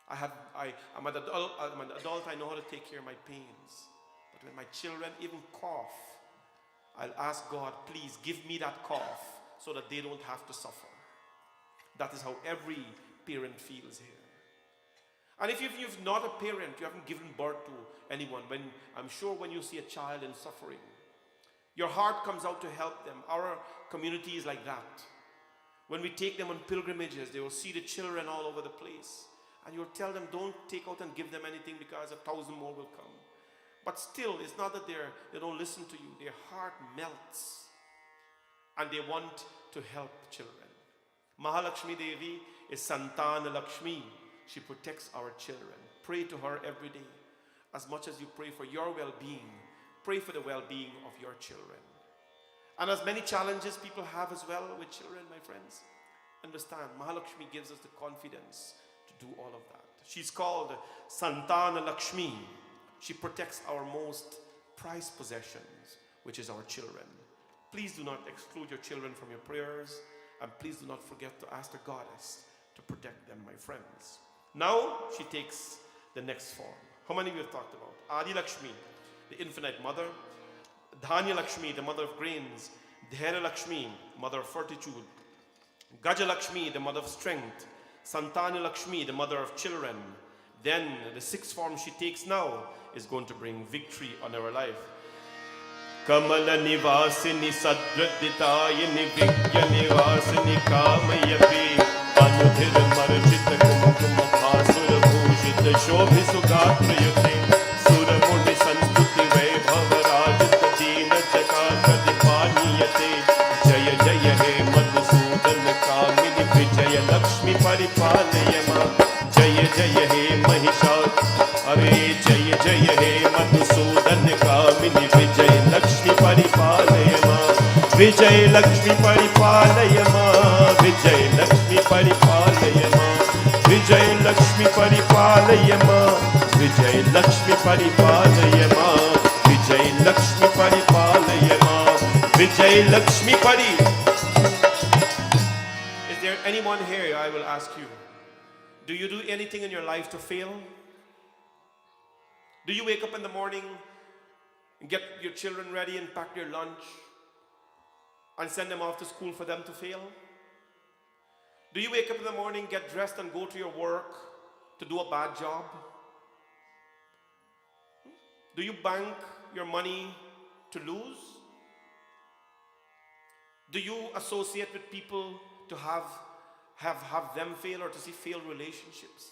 I'm an adult, I know how to take care of my pains. But when my children even cough, I'll ask God, please give me that cough so that they don't have to suffer. That is how every parent feels here. And if you've not a parent, you haven't given birth to anyone, I'm sure when you see a child in suffering, your heart comes out to help them. Our community is like that. When we take them on pilgrimages, they will see the children all over the place. And you'll tell them, don't take out and give them anything because 1,000 more will come. But still, it's not that they don't listen to you. Their heart melts. And they want to help children. Mahalakshmi Devi is Santana Lakshmi. She protects our children. Pray to her every day. As much as you pray for your well-being, pray for the well-being of your children. And as many challenges people have as well with children, my friends, understand, Mahalakshmi gives us the confidence to do all of that. She's called Santana Lakshmi. She protects our most prized possessions, which is our children. Please do not exclude your children from your prayers, and please do not forget to ask the goddess to protect them, my friends. Now she takes the next form. How many we have talked about? Adi Lakshmi, the infinite mother. Dhanya Lakshmi, the mother of grains. Dhaira Lakshmi, mother of fortitude. Gaja Lakshmi, the mother of strength. Santana Lakshmi, the mother of children. Then the sixth form she takes now is going to bring victory on our life. Kamala Nivasini Sadraditayini Vigya Nivasini Kamayapi Anudhir Marjita Kumkuma Bhasura Bhushita Shobhisu Gatrayate Sura Muni Santuti Vaibhava Rajita Dina Jakata Dipaniyate Jaya Jaya He Madhusudan Kamini Vijaya Lakshmi Paripalayama Jaya Jaya He Mahishat Are Jaya Jaya He Madhusudan Kamini Vijaya Lakshmi Paripalayama Vijay Lakshmi Paripalayama Vijay Lakshmi Paripalayama Vijay Lakshmi Paripalayama Vijay Lakshmi Paripalayama Vijay Lakshmi Paripalayama Vijay Lakshmi Pari. Is there anyone here, I will ask you, do you do anything in your life to fail? Do you wake up in the morning and get your children ready and pack their lunch and send them off to school for them to fail? Do you wake up in the morning, get dressed and go to your work to do a bad job? Do you bank your money to lose? Do you associate with people to have them fail or to see failed relationships?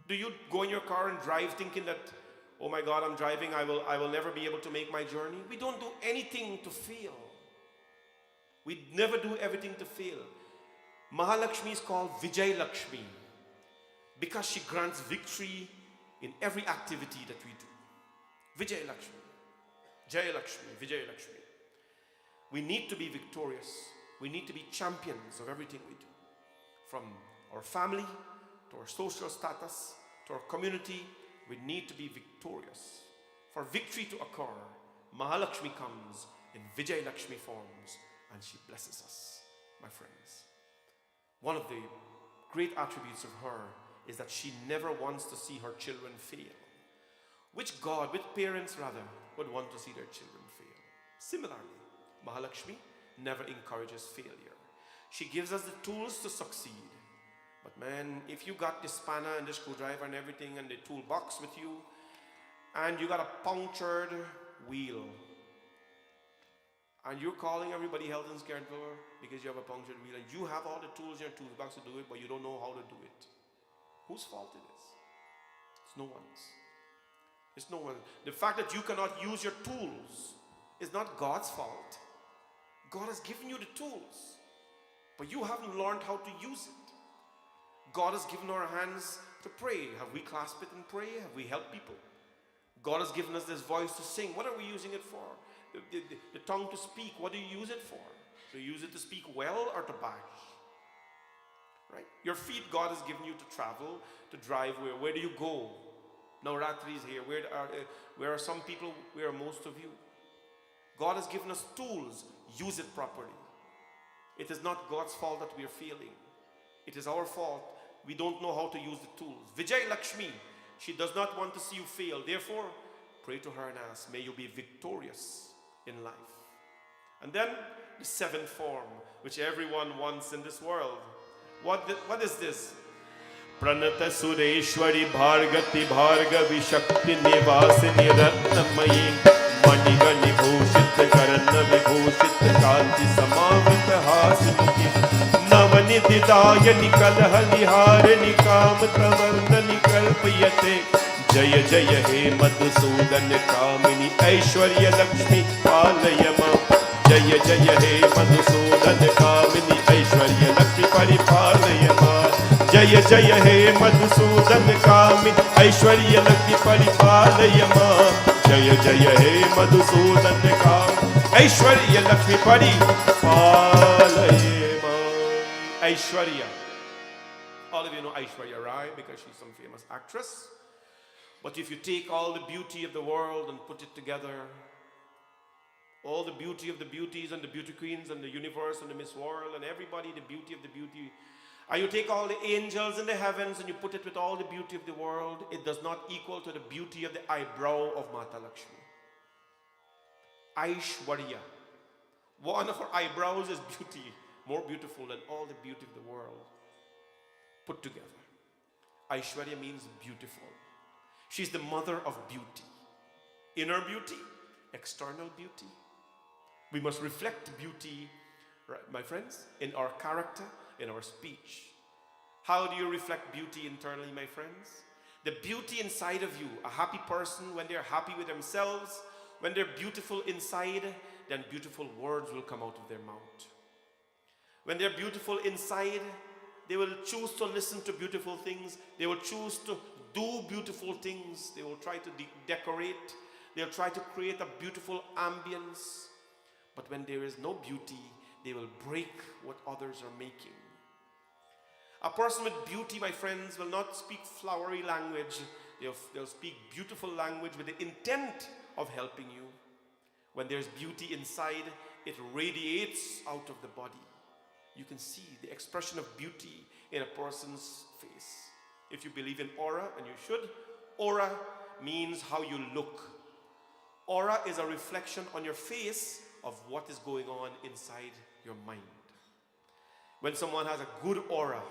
Do you go in your car and drive thinking that, oh my God, I'm driving, I will never be able to make my journey? We don't do anything to fail. We never do everything to fail. Mahalakshmi is called Vijay Lakshmi because she grants victory in every activity that we do. Vijay Lakshmi, Jaya Lakshmi, Vijay Lakshmi. We need to be victorious. We need to be champions of everything we do. From our family to our social status to our community, we need to be victorious. For victory to occur, Mahalakshmi comes in Vijay Lakshmi forms and she blesses us, my friends. One of the great attributes of her is that she never wants to see her children fail. Which parents rather, would want to see their children fail? Similarly, Mahalakshmi never encourages failure. She gives us the tools to succeed. But man, if you got the spanner and the screwdriver and everything and the toolbox with you, and you got a punctured wheel, and you're calling everybody health and scared for because you have a punctured wheel, and you have all the tools in your toolbox to do it, but you don't know how to do it. Whose fault it is? It's no one's. It's no one. The fact that you cannot use your tools is not God's fault. God has given you the tools, but you haven't learned how to use it. God has given our hands to pray. Have we clasped it and pray? Have we helped people? God has given us this voice to sing. What are we using it for? The tongue to speak. What do you use it for? Do you use it to speak well or to bash? Right? Your feet, God has given you to travel, to drive. Where do you go? Navratri is here. Where are some people? Where are most of you? God has given us tools. Use it properly. It is not God's fault that we are failing. It is our fault. We don't know how to use the tools. Vijay Lakshmi, she does not want to see you fail. Therefore, pray to her and ask, may you be victorious in life. And then the seventh form, which everyone wants in this world. What is this? प्रणत Sureshwari भार्गति Bhargavi शक्ति निवासिनी रत्नमयी मणिगणि भूषित कर्ण विभूषित कांति समावृत हासमुखी नवनिधि दायनि कलहलिहारिणि कामतवर्णनि कल्पयते जय जय हे मधुसूदन कामिनी ऐश्वर्य लक्ष्मी पालय मां जय जय हे मधुसूदन कामिनी ऐश्वर्य लक्ष्मी परिपालय मां जय जय हे मधुसूदन कामिनी ऐश्वर्य लक्ष्मी परिपालय मां जय जय हे मधुसूदन कामिनी ऐश्वर्य लक्ष्मी परिपालय मां Aishwarya. All of you know Aishwarya Rai because she's some famous actress. But if you take all the beauty of the world and put it together, all the beauty of the beauties and the beauty queens and the universe and the Miss World and everybody, the beauty of the beauty, and you take all the angels in the heavens and you put it with all the beauty of the world, it does not equal to the beauty of the eyebrow of Mahalakshmi. Aishwarya. One of her eyebrows is beauty, more beautiful than all the beauty of the world put together. Aishwarya means beautiful. She's the mother of beauty. Inner beauty, external beauty. We must reflect beauty, right, my friends, in our character, in our speech. How do you reflect beauty internally, my friends? The beauty inside of you, a happy person, when they're happy with themselves, when they're beautiful inside, then beautiful words will come out of their mouth. When they're beautiful inside, they will choose to listen to beautiful things. They will choose to do beautiful things. They will try to decorate. They'll try to create a beautiful ambience. But when there is no beauty, they will break what others are making. A person with beauty, my friends, will not speak flowery language. They'll speak beautiful language with the intent of helping you. When there's beauty inside, it radiates out of the body. You can see the expression of beauty in a person's face. If you believe in aura, and you should, aura means how you look. Aura is a reflection on your face of what is going on inside your mind. When someone has a good aura,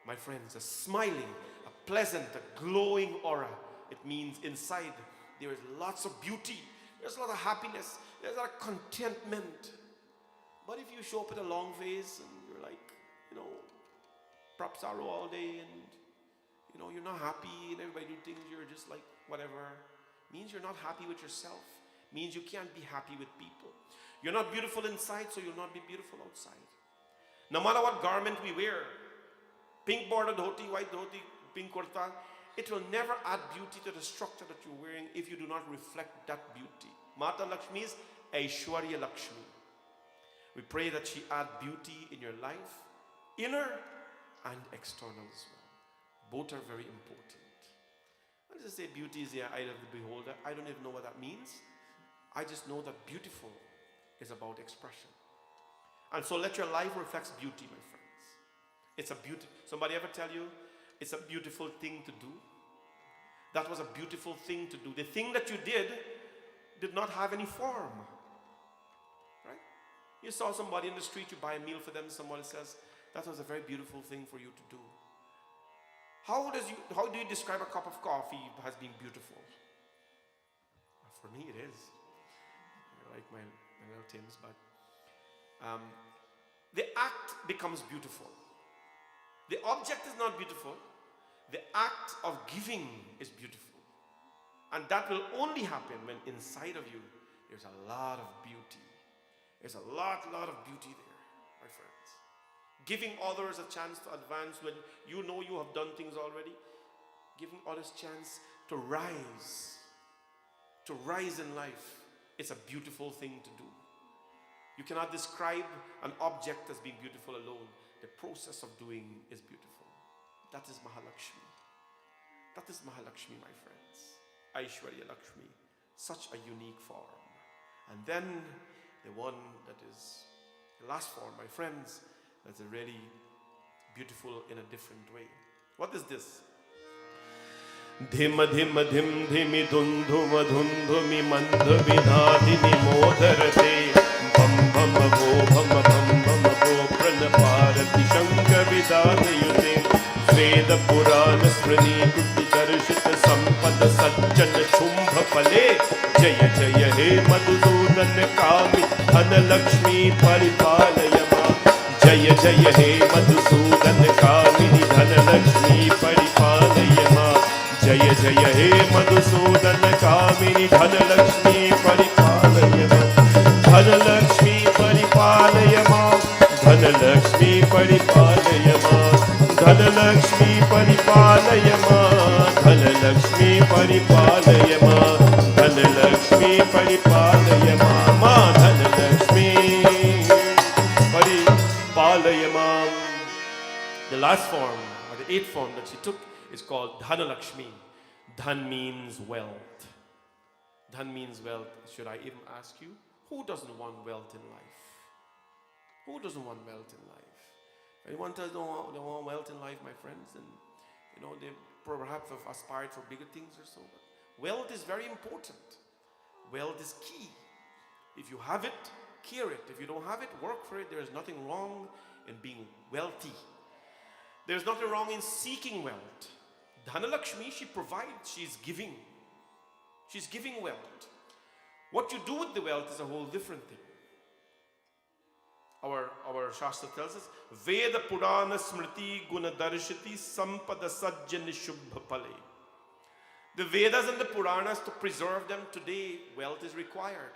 my friends, a smiling, a pleasant, a glowing aura, it means inside there is lots of beauty, there's a lot of happiness, there's a lot of contentment. But if you show up with a long face and you're like, prop sorrow all day and you're not happy and everybody thinks you're just like whatever, means you're not happy with yourself, means you can't be happy with people. You're not beautiful inside, so you'll not be beautiful outside. No matter what garment we wear, pink bordered dhoti, white dhoti, pink kurta, it will never add beauty to the structure that you're wearing if you do not reflect that beauty. Mata Lakshmi is Aishwarya Lakshmi. We pray that she add beauty in your life, inner and external as well. Both are very important. I just say beauty is the eye of the beholder. I don't even know what that means. I just know that beautiful is about expression. And so let your life reflect beauty, my friends. It's a beauty. Somebody ever tell you it's a beautiful thing to do? That was a beautiful thing to do. The thing that you did not have any form. Right? You saw somebody in the street, you buy a meal for them, somebody says, that was a very beautiful thing for you to do. How do you describe a cup of coffee as being beautiful? For me, it is. I like my little Tims, but the act becomes beautiful. The object is not beautiful. The act of giving is beautiful. And that will only happen when inside of you there's a lot of beauty. There's a lot of beauty there, my friends. Giving others a chance to advance when you know you have done things already. Giving others a chance to rise in life. It's a beautiful thing to do. You cannot describe an object as being beautiful alone. The process of doing is beautiful. That is Mahalakshmi. That is Mahalakshmi, my friends. Aishwarya Lakshmi. Such a unique form. And then the one that is the last form, my friends, that's really beautiful in a different way. What is this? Dhim dhim dhim dhimi dundhum dhundhumi mandh vidhadini modharate bam bam vo bam bam bam vo pranparati shankar vidhanayute Veda Purana स्मृति बुद्धि दर्शित संपद सज्जन शुंभ फले जय जय हे मधुसूदन कामि धन लक्ष्मी परिपालय मां जय जय हे मधुसूदन कामिनि धन लक्ष्मी परिपालय मां जय जय हे मधुसूदन कामिनि धन लक्ष्मी परिपालय मां धन लक्ष्मी परिपालय मां धन लक्ष्मी परिपालय मां धन लक्ष्मी परिपालय मां धन लक्ष्मी परिपालय मां धन लक्ष्मी परिपालय मां मां धन लक्ष्मी परिपालय मां. The last form or the eighth form that she took is called Dhanalakshmi. Dhan means wealth. Dhan means wealth. Should I even ask you, who doesn't want wealth in life? Who doesn't want wealth in life? Anyone tells they want wealth in life, my friends, and they perhaps have aspired for bigger things or so. But wealth is very important. Wealth is key. If you have it, care it. If you don't have it, work for it. There is nothing wrong in being wealthy. There's nothing wrong in seeking wealth. Dhanalakshmi, she provides, she's giving. She's giving wealth. What you do with the wealth is a whole different thing. Our Shastra tells us, Veda Purana Smriti Guna Darshati Sampada Sajjan Shubha Pale. The Vedas and the Puranas, to preserve them today, wealth is required.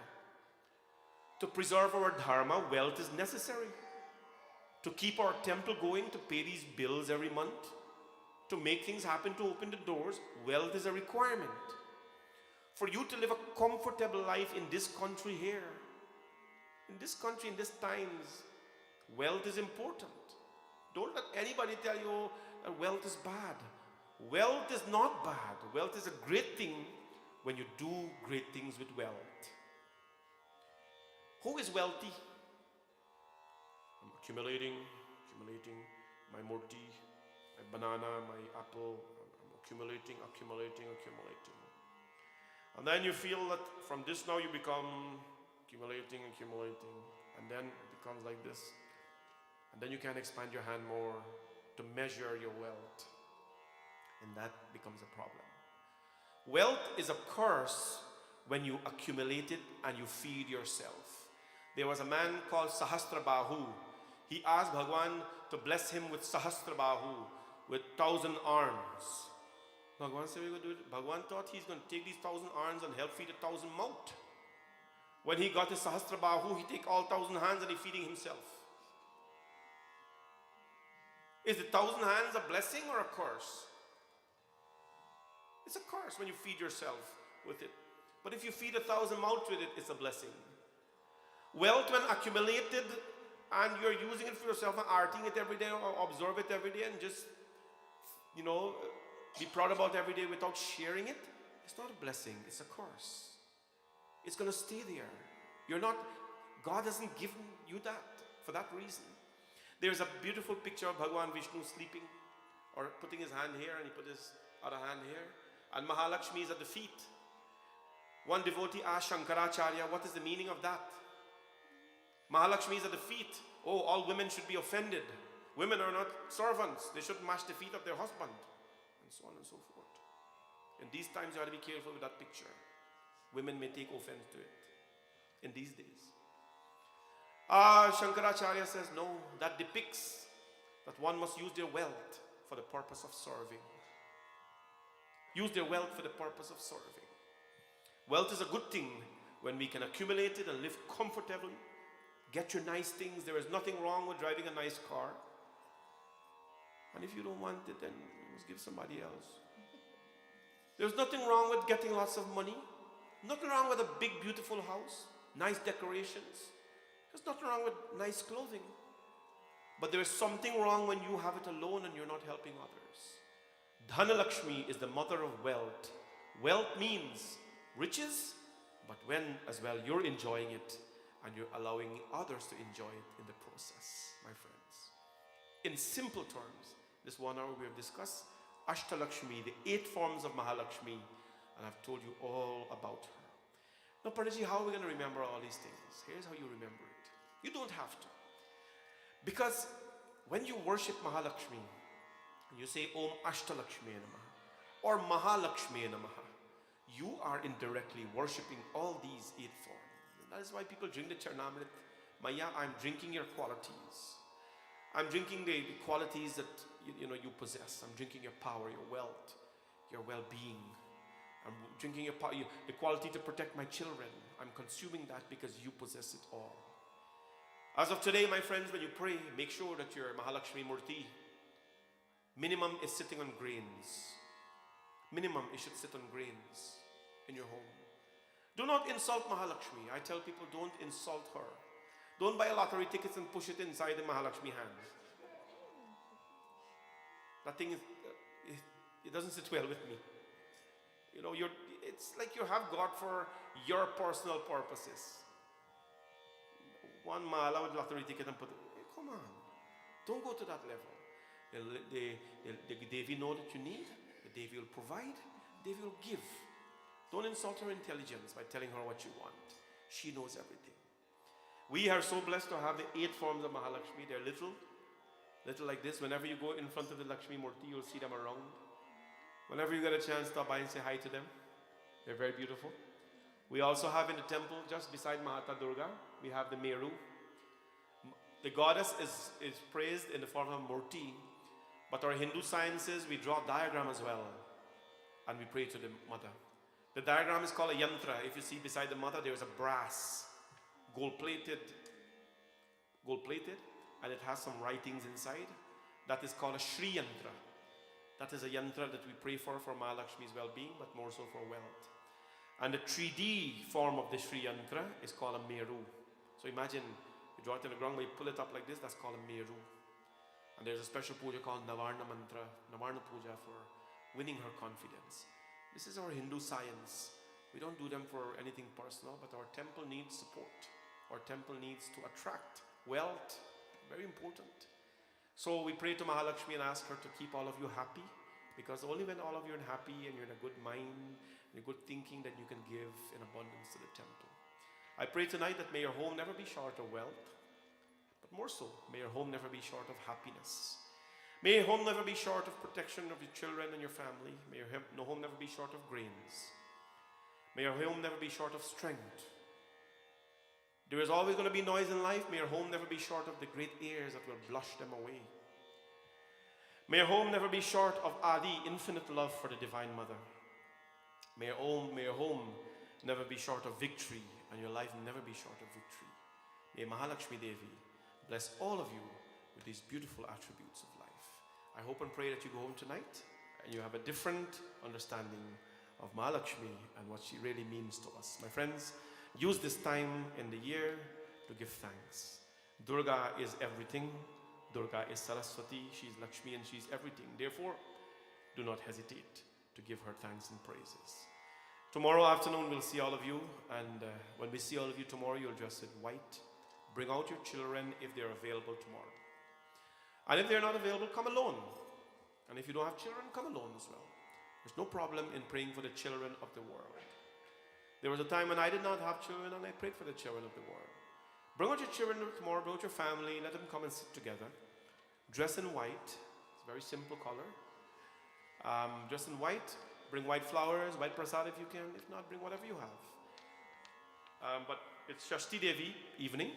To preserve our dharma, wealth is necessary. To keep our temple going, to pay these bills every month, to make things happen, to open the doors, wealth is a requirement. For you to live a comfortable life in this country here, in this country, in these times, wealth is important. Don't let anybody tell you that wealth is bad. Wealth is not bad. Wealth is a great thing when you do great things with wealth. Who is wealthy? I'm accumulating my murti, my banana, my apple. I'm accumulating. And then you feel that from this now you become accumulating, and then it becomes like this. And then you can expand your hand more to measure your wealth. And that becomes a problem. Wealth is a curse when you accumulate it and you feed yourself. There was a man called Sahasrabahu. He asked Bhagwan to bless him with Sahasrabahu, with 1,000 arms. Bhagwan said, we're going to do it. Bhagwan thought he's going to take these 1,000 arms and help feed 1,000 mouth. When he got his Sahasrabahu, he take all 1,000 hands and he feeding himself. Is the 1,000 hands a blessing or a curse? It's a curse when you feed yourself with it. But if you feed 1,000 mouths with it, it's a blessing. Wealth, when accumulated and you're using it for yourself and arting it every day or observe it every day and just, be proud about every day without sharing it, it's not a blessing, it's a curse. It's going to stay there. God hasn't given you that for that reason. There's a beautiful picture of Bhagwan Vishnu sleeping or putting his hand here and he put his other hand here. And Mahalakshmi is at the feet. One devotee asked Shankaracharya, what is the meaning of that? Mahalakshmi is at the feet. Oh, all women should be offended. Women are not servants. They shouldn't mash the feet of their husband. And so on and so forth. In these times, you have to be careful with that picture. Women may take offense to it in these days. Shankaracharya says, no, that depicts that one must use their wealth for the purpose of serving. Use their wealth for the purpose of serving. Wealth is a good thing when we can accumulate it and live comfortably. Get your nice things. There is nothing wrong with driving a nice car. And if you don't want it, then you must give somebody else. There's nothing wrong with getting lots of money. Nothing wrong with a big, beautiful house. Nice decorations. There's nothing wrong with nice clothing. But there is something wrong when you have it alone and you're not helping others. Dhanalakshmi is the mother of wealth. Wealth means riches, but when as well you're enjoying it and you're allowing others to enjoy it in the process, my friends. In simple terms, this 1 hour we have discussed Ashtalakshmi, the 8 forms of Mahalakshmi, and I've told you all about her. Now, Pardaji, how are we going to remember all these things? Here's how you remember it. You don't have to. Because when you worship Mahalakshmi, you say Om Ashtalakshmi Namaha or Mahalakshmi Namaha, you are indirectly worshipping all these 8 forms. That is why people drink the Charnamrit. Maya, I'm drinking your qualities. I'm drinking the qualities that you possess. I'm drinking your power, your wealth, your well-being. I'm drinking your power, the quality to protect my children. I'm consuming that because you possess it all. As of today, my friends, when you pray, make sure that your Mahalakshmi Murti minimum is sitting on grains. Minimum, it should sit on grains in your home. Do not insult Mahalakshmi. I tell people, don't insult her. Don't buy a lottery tickets and push it inside the Mahalakshmi hands. That thing is, it doesn't sit well with me. It's like you have God for your personal purposes. One mala with lottery ticket and put it. Come on, don't go to that level. The Devi know that you need. The Devi will provide. The Devi will give. Don't insult her intelligence by telling her what you want. She knows everything. We are so blessed to have the 8 forms of Mahalakshmi. They're little like this. Whenever you go in front of the Lakshmi Murti, you'll see them around. Whenever you get a chance, stop by and say hi to them. They're very beautiful. We also have in the temple, just beside Mahata Durga, we have the Meru. The goddess is praised in the form of Murti, but our Hindu sciences, we draw a diagram as well, and we pray to the mother. The diagram is called a Yantra. If you see beside the mother, there is a brass, gold-plated, and it has some writings inside. That is called a Shri Yantra. That is a yantra that we pray for Mahalakshmi's well-being, but more so for wealth. And the 3D form of the Shri Yantra is called a Meru. So imagine, you draw it in the ground, when you pull it up like this, that's called a Meru. And there's a special puja called Navarna Mantra, Navarna Puja, for winning her confidence. This is our Hindu science. We don't do them for anything personal, but our temple needs support. Our temple needs to attract wealth, very important. So we pray to Mahalakshmi and ask her to keep all of you happy, because only when all of you are happy and you're in a good mind, and a good thinking, that you can give in abundance to the temple. I pray tonight that may your home never be short of wealth, but more so, may your home never be short of happiness. May your home never be short of protection of your children and your family. May your home never be short of grains. May your home never be short of strength. There is always going to be noise in life. May your home never be short of the great airs that will blush them away. May your home never be short of Adi, infinite love for the Divine Mother. May your home never be short of victory, and your life never be short of victory. May Mahalakshmi Devi bless all of you with these beautiful attributes of life. I hope and pray that you go home tonight and you have a different understanding of Mahalakshmi and what she really means to us. My friends, use this time in the year to give thanks. Durga is everything. Durga is Saraswati. She's Lakshmi and she's everything. Therefore, do not hesitate to give her thanks and praises. Tomorrow afternoon, we'll see all of you. And when we see all of you tomorrow, you'll dress in white. Bring out your children if they're available tomorrow. And if they're not available, come alone. And if you don't have children, come alone as well. There's no problem in praying for the children of the world. There was a time when I did not have children and I prayed for the children of the world. Bring out your children tomorrow, bring out your family, let them come and sit together. Dress in white. It's a very simple color. Dress in white. Bring white flowers, white prasad if you can. If not, bring whatever you have. But it's Shashti Devi evening,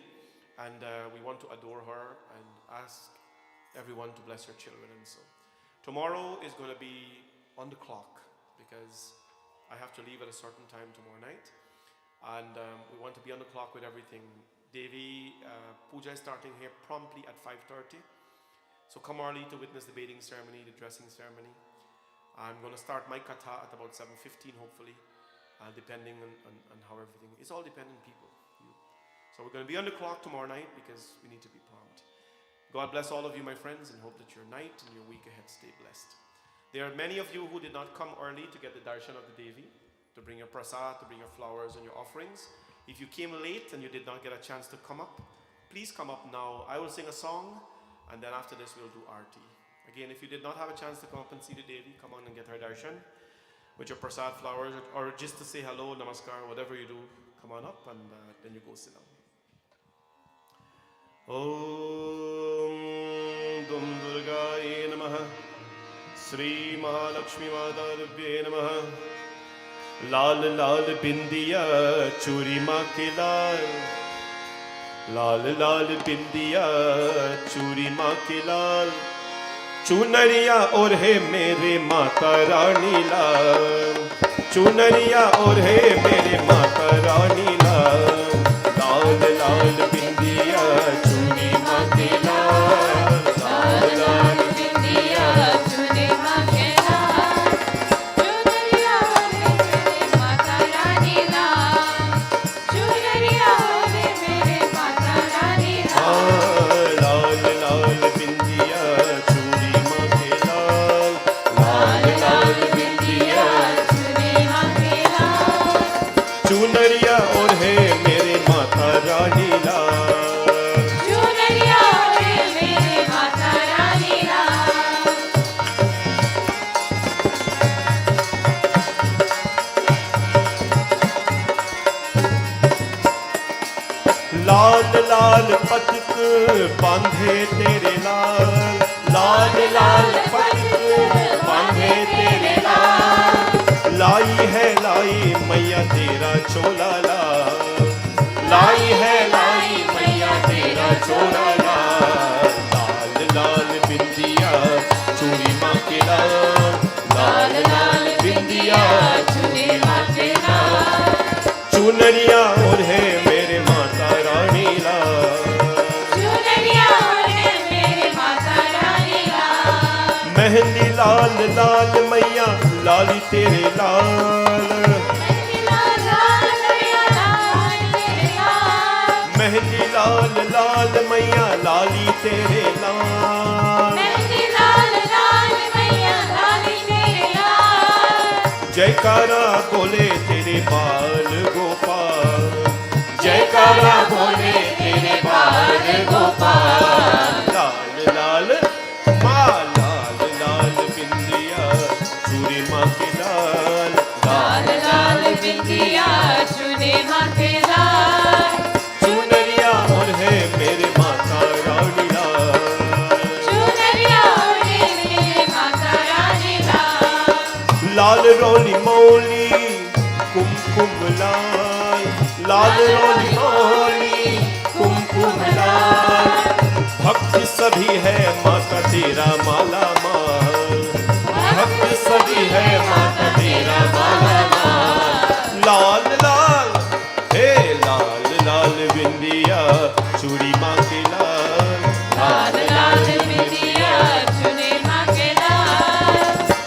and we want to adore her and ask everyone to bless your children. And so tomorrow is going to be on the clock because I have to leave at a certain time tomorrow night, and we want to be on the clock with everything. Devi Puja is starting here promptly at 5:30, so come early to witness the bathing ceremony, the dressing ceremony. I'm going to start my katha at about 7:15 hopefully, depending on how everything, it's all dependent on people. So we're going to be on the clock tomorrow night because we need to be prompt. God bless all of you, my friends, and hope that your night and your week ahead stay blessed. There are many of you who did not come early to get the darshan of the Devi, to bring your prasad, to bring your flowers and your offerings. If you came late and you did not get a chance to come up, please come up now. I will sing a song, and then after this we'll do Aarti. Again, if you did not have a chance to come up and see the Devi, come on and get her darshan with your prasad, flowers, or just to say hello, namaskar, whatever you do, come on up and then you go sit down. Om Dum Durgaye Namaha. Shri Mahalakshmi माता दिव्ये नमः। लाल लाल बिंदिया चूरी माँ के लाल, लाल लाल बिंदिया चूरी माँ के लाल, चुनरिया और है मेरे माता रानी लाल, चुनरिया और है मेरे माता रानी लाल, लाल लाल बिंदिया चूरी माँ के लाल, लाल लाल बिंदिया चुने माँ के लाल, चुनरिया ओढ़े मेरे माता रानी लाल, चुनरिया ओढ़े मेरे माता रानी लाल, लाल लाल बिंदिया चूड़ी माँ के लाल, लाल लाल बिंदिया चुने माँ के लाल, चुनरिया और है मेरे माता रानी लाल, चुनरिया ओढ़े मेरे माता रानी लाल, लाल लाल पतक बांधे तेरे लाल, लाल लाल पतक बांधे तेरे लाल, लाई मैया तेरा चोला लाल, लाई मैया तेरा चोला लाल, लाल लाल बिंदिया चूड़ी माँ के लाल, लाल लाल बिंदिया चुने माँ के लाल, चुनरिया और है मेरे माता रानी लाल, चुनरिया ओढ़े मेरे माता रानी लाल, मेहंदी लाल लाल मैया लाली तेरे लाल, मेहंदी लाल लाल मैया लाल तेरे लाल, मेहंदी लाल लाल मैया लाली तेरे लाल, मेहंदी लाल लाल मैया लाली तेरे लाल, जयकारा बोले तेरे बाल गोपाल, जयकारा बोले तेरे बाल गोपाल, लाल लाल माँ लाल लाल बिंदिया चूड़ी माँ के लाल, लाल लाल बिंदिया चुने माँ के लाल, चुनरिया और है मेरे माता रानी लाल, चुनरिया ओढ़े मेरे माता रानी लाल, लाल रोली मौली कुमकुम लाल, लाल रोली मौली कुमकुम लाल, भक्त सभी है माता तेरा माला माल, भक्त सभी है माता तेरा माला माल, लाल लाल हे लाल लाल बिंदिया चूड़ी माँ के लाल, लाल लाल बिंदिया चुने माँ के लाल,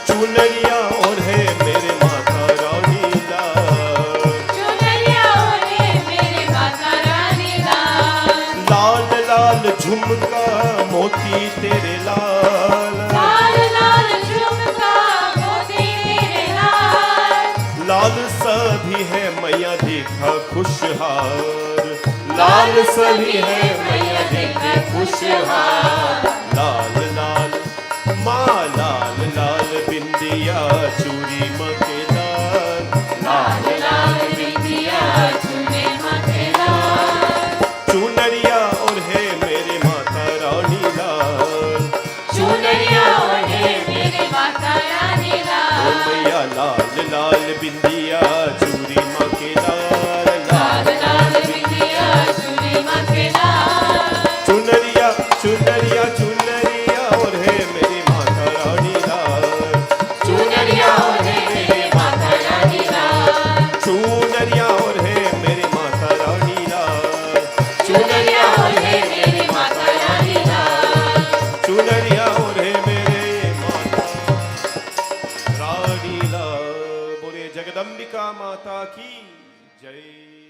चुनरिया और है मेरे माता रानी लाल, चुनरिया ओढ़े मेरे माता रानी लाल, लाल लाल झुमका मोती तेरे लाल, लाल लाल झुमका मोती तेरे लाल, लाल सभी है मैया देखा खुशहाल, लाल सभी है मैया देखा खुशहाल, लाल लाल माँ लाल लाल बिंदिया चूड़ी माँ के लाल, लाल लाल बिंदिया चुने माँ के लाल, चुनरिया और है मेरे माता रानी लाल, चुनरिया ओढ़े मेरे माता रानी ओ लाल, मैया लाल लाल बिंदिया चूड़ी माँ के लाल, लाल लाल बिंदिया चुने माँ के लाल, चुनरिया चुनरिया चुनरिया और है मेरी माता रानी लाल, चुनरिया ओढ़े मेरे माता रानी लाल, चुनरिया और है मेरी माता रानी लाल, चुनरिया ओढ़े मेरे माता रानी लाल, चुनरिया और है मेरे माता रानी लाल। बोले जगदम्बिका माता की जय।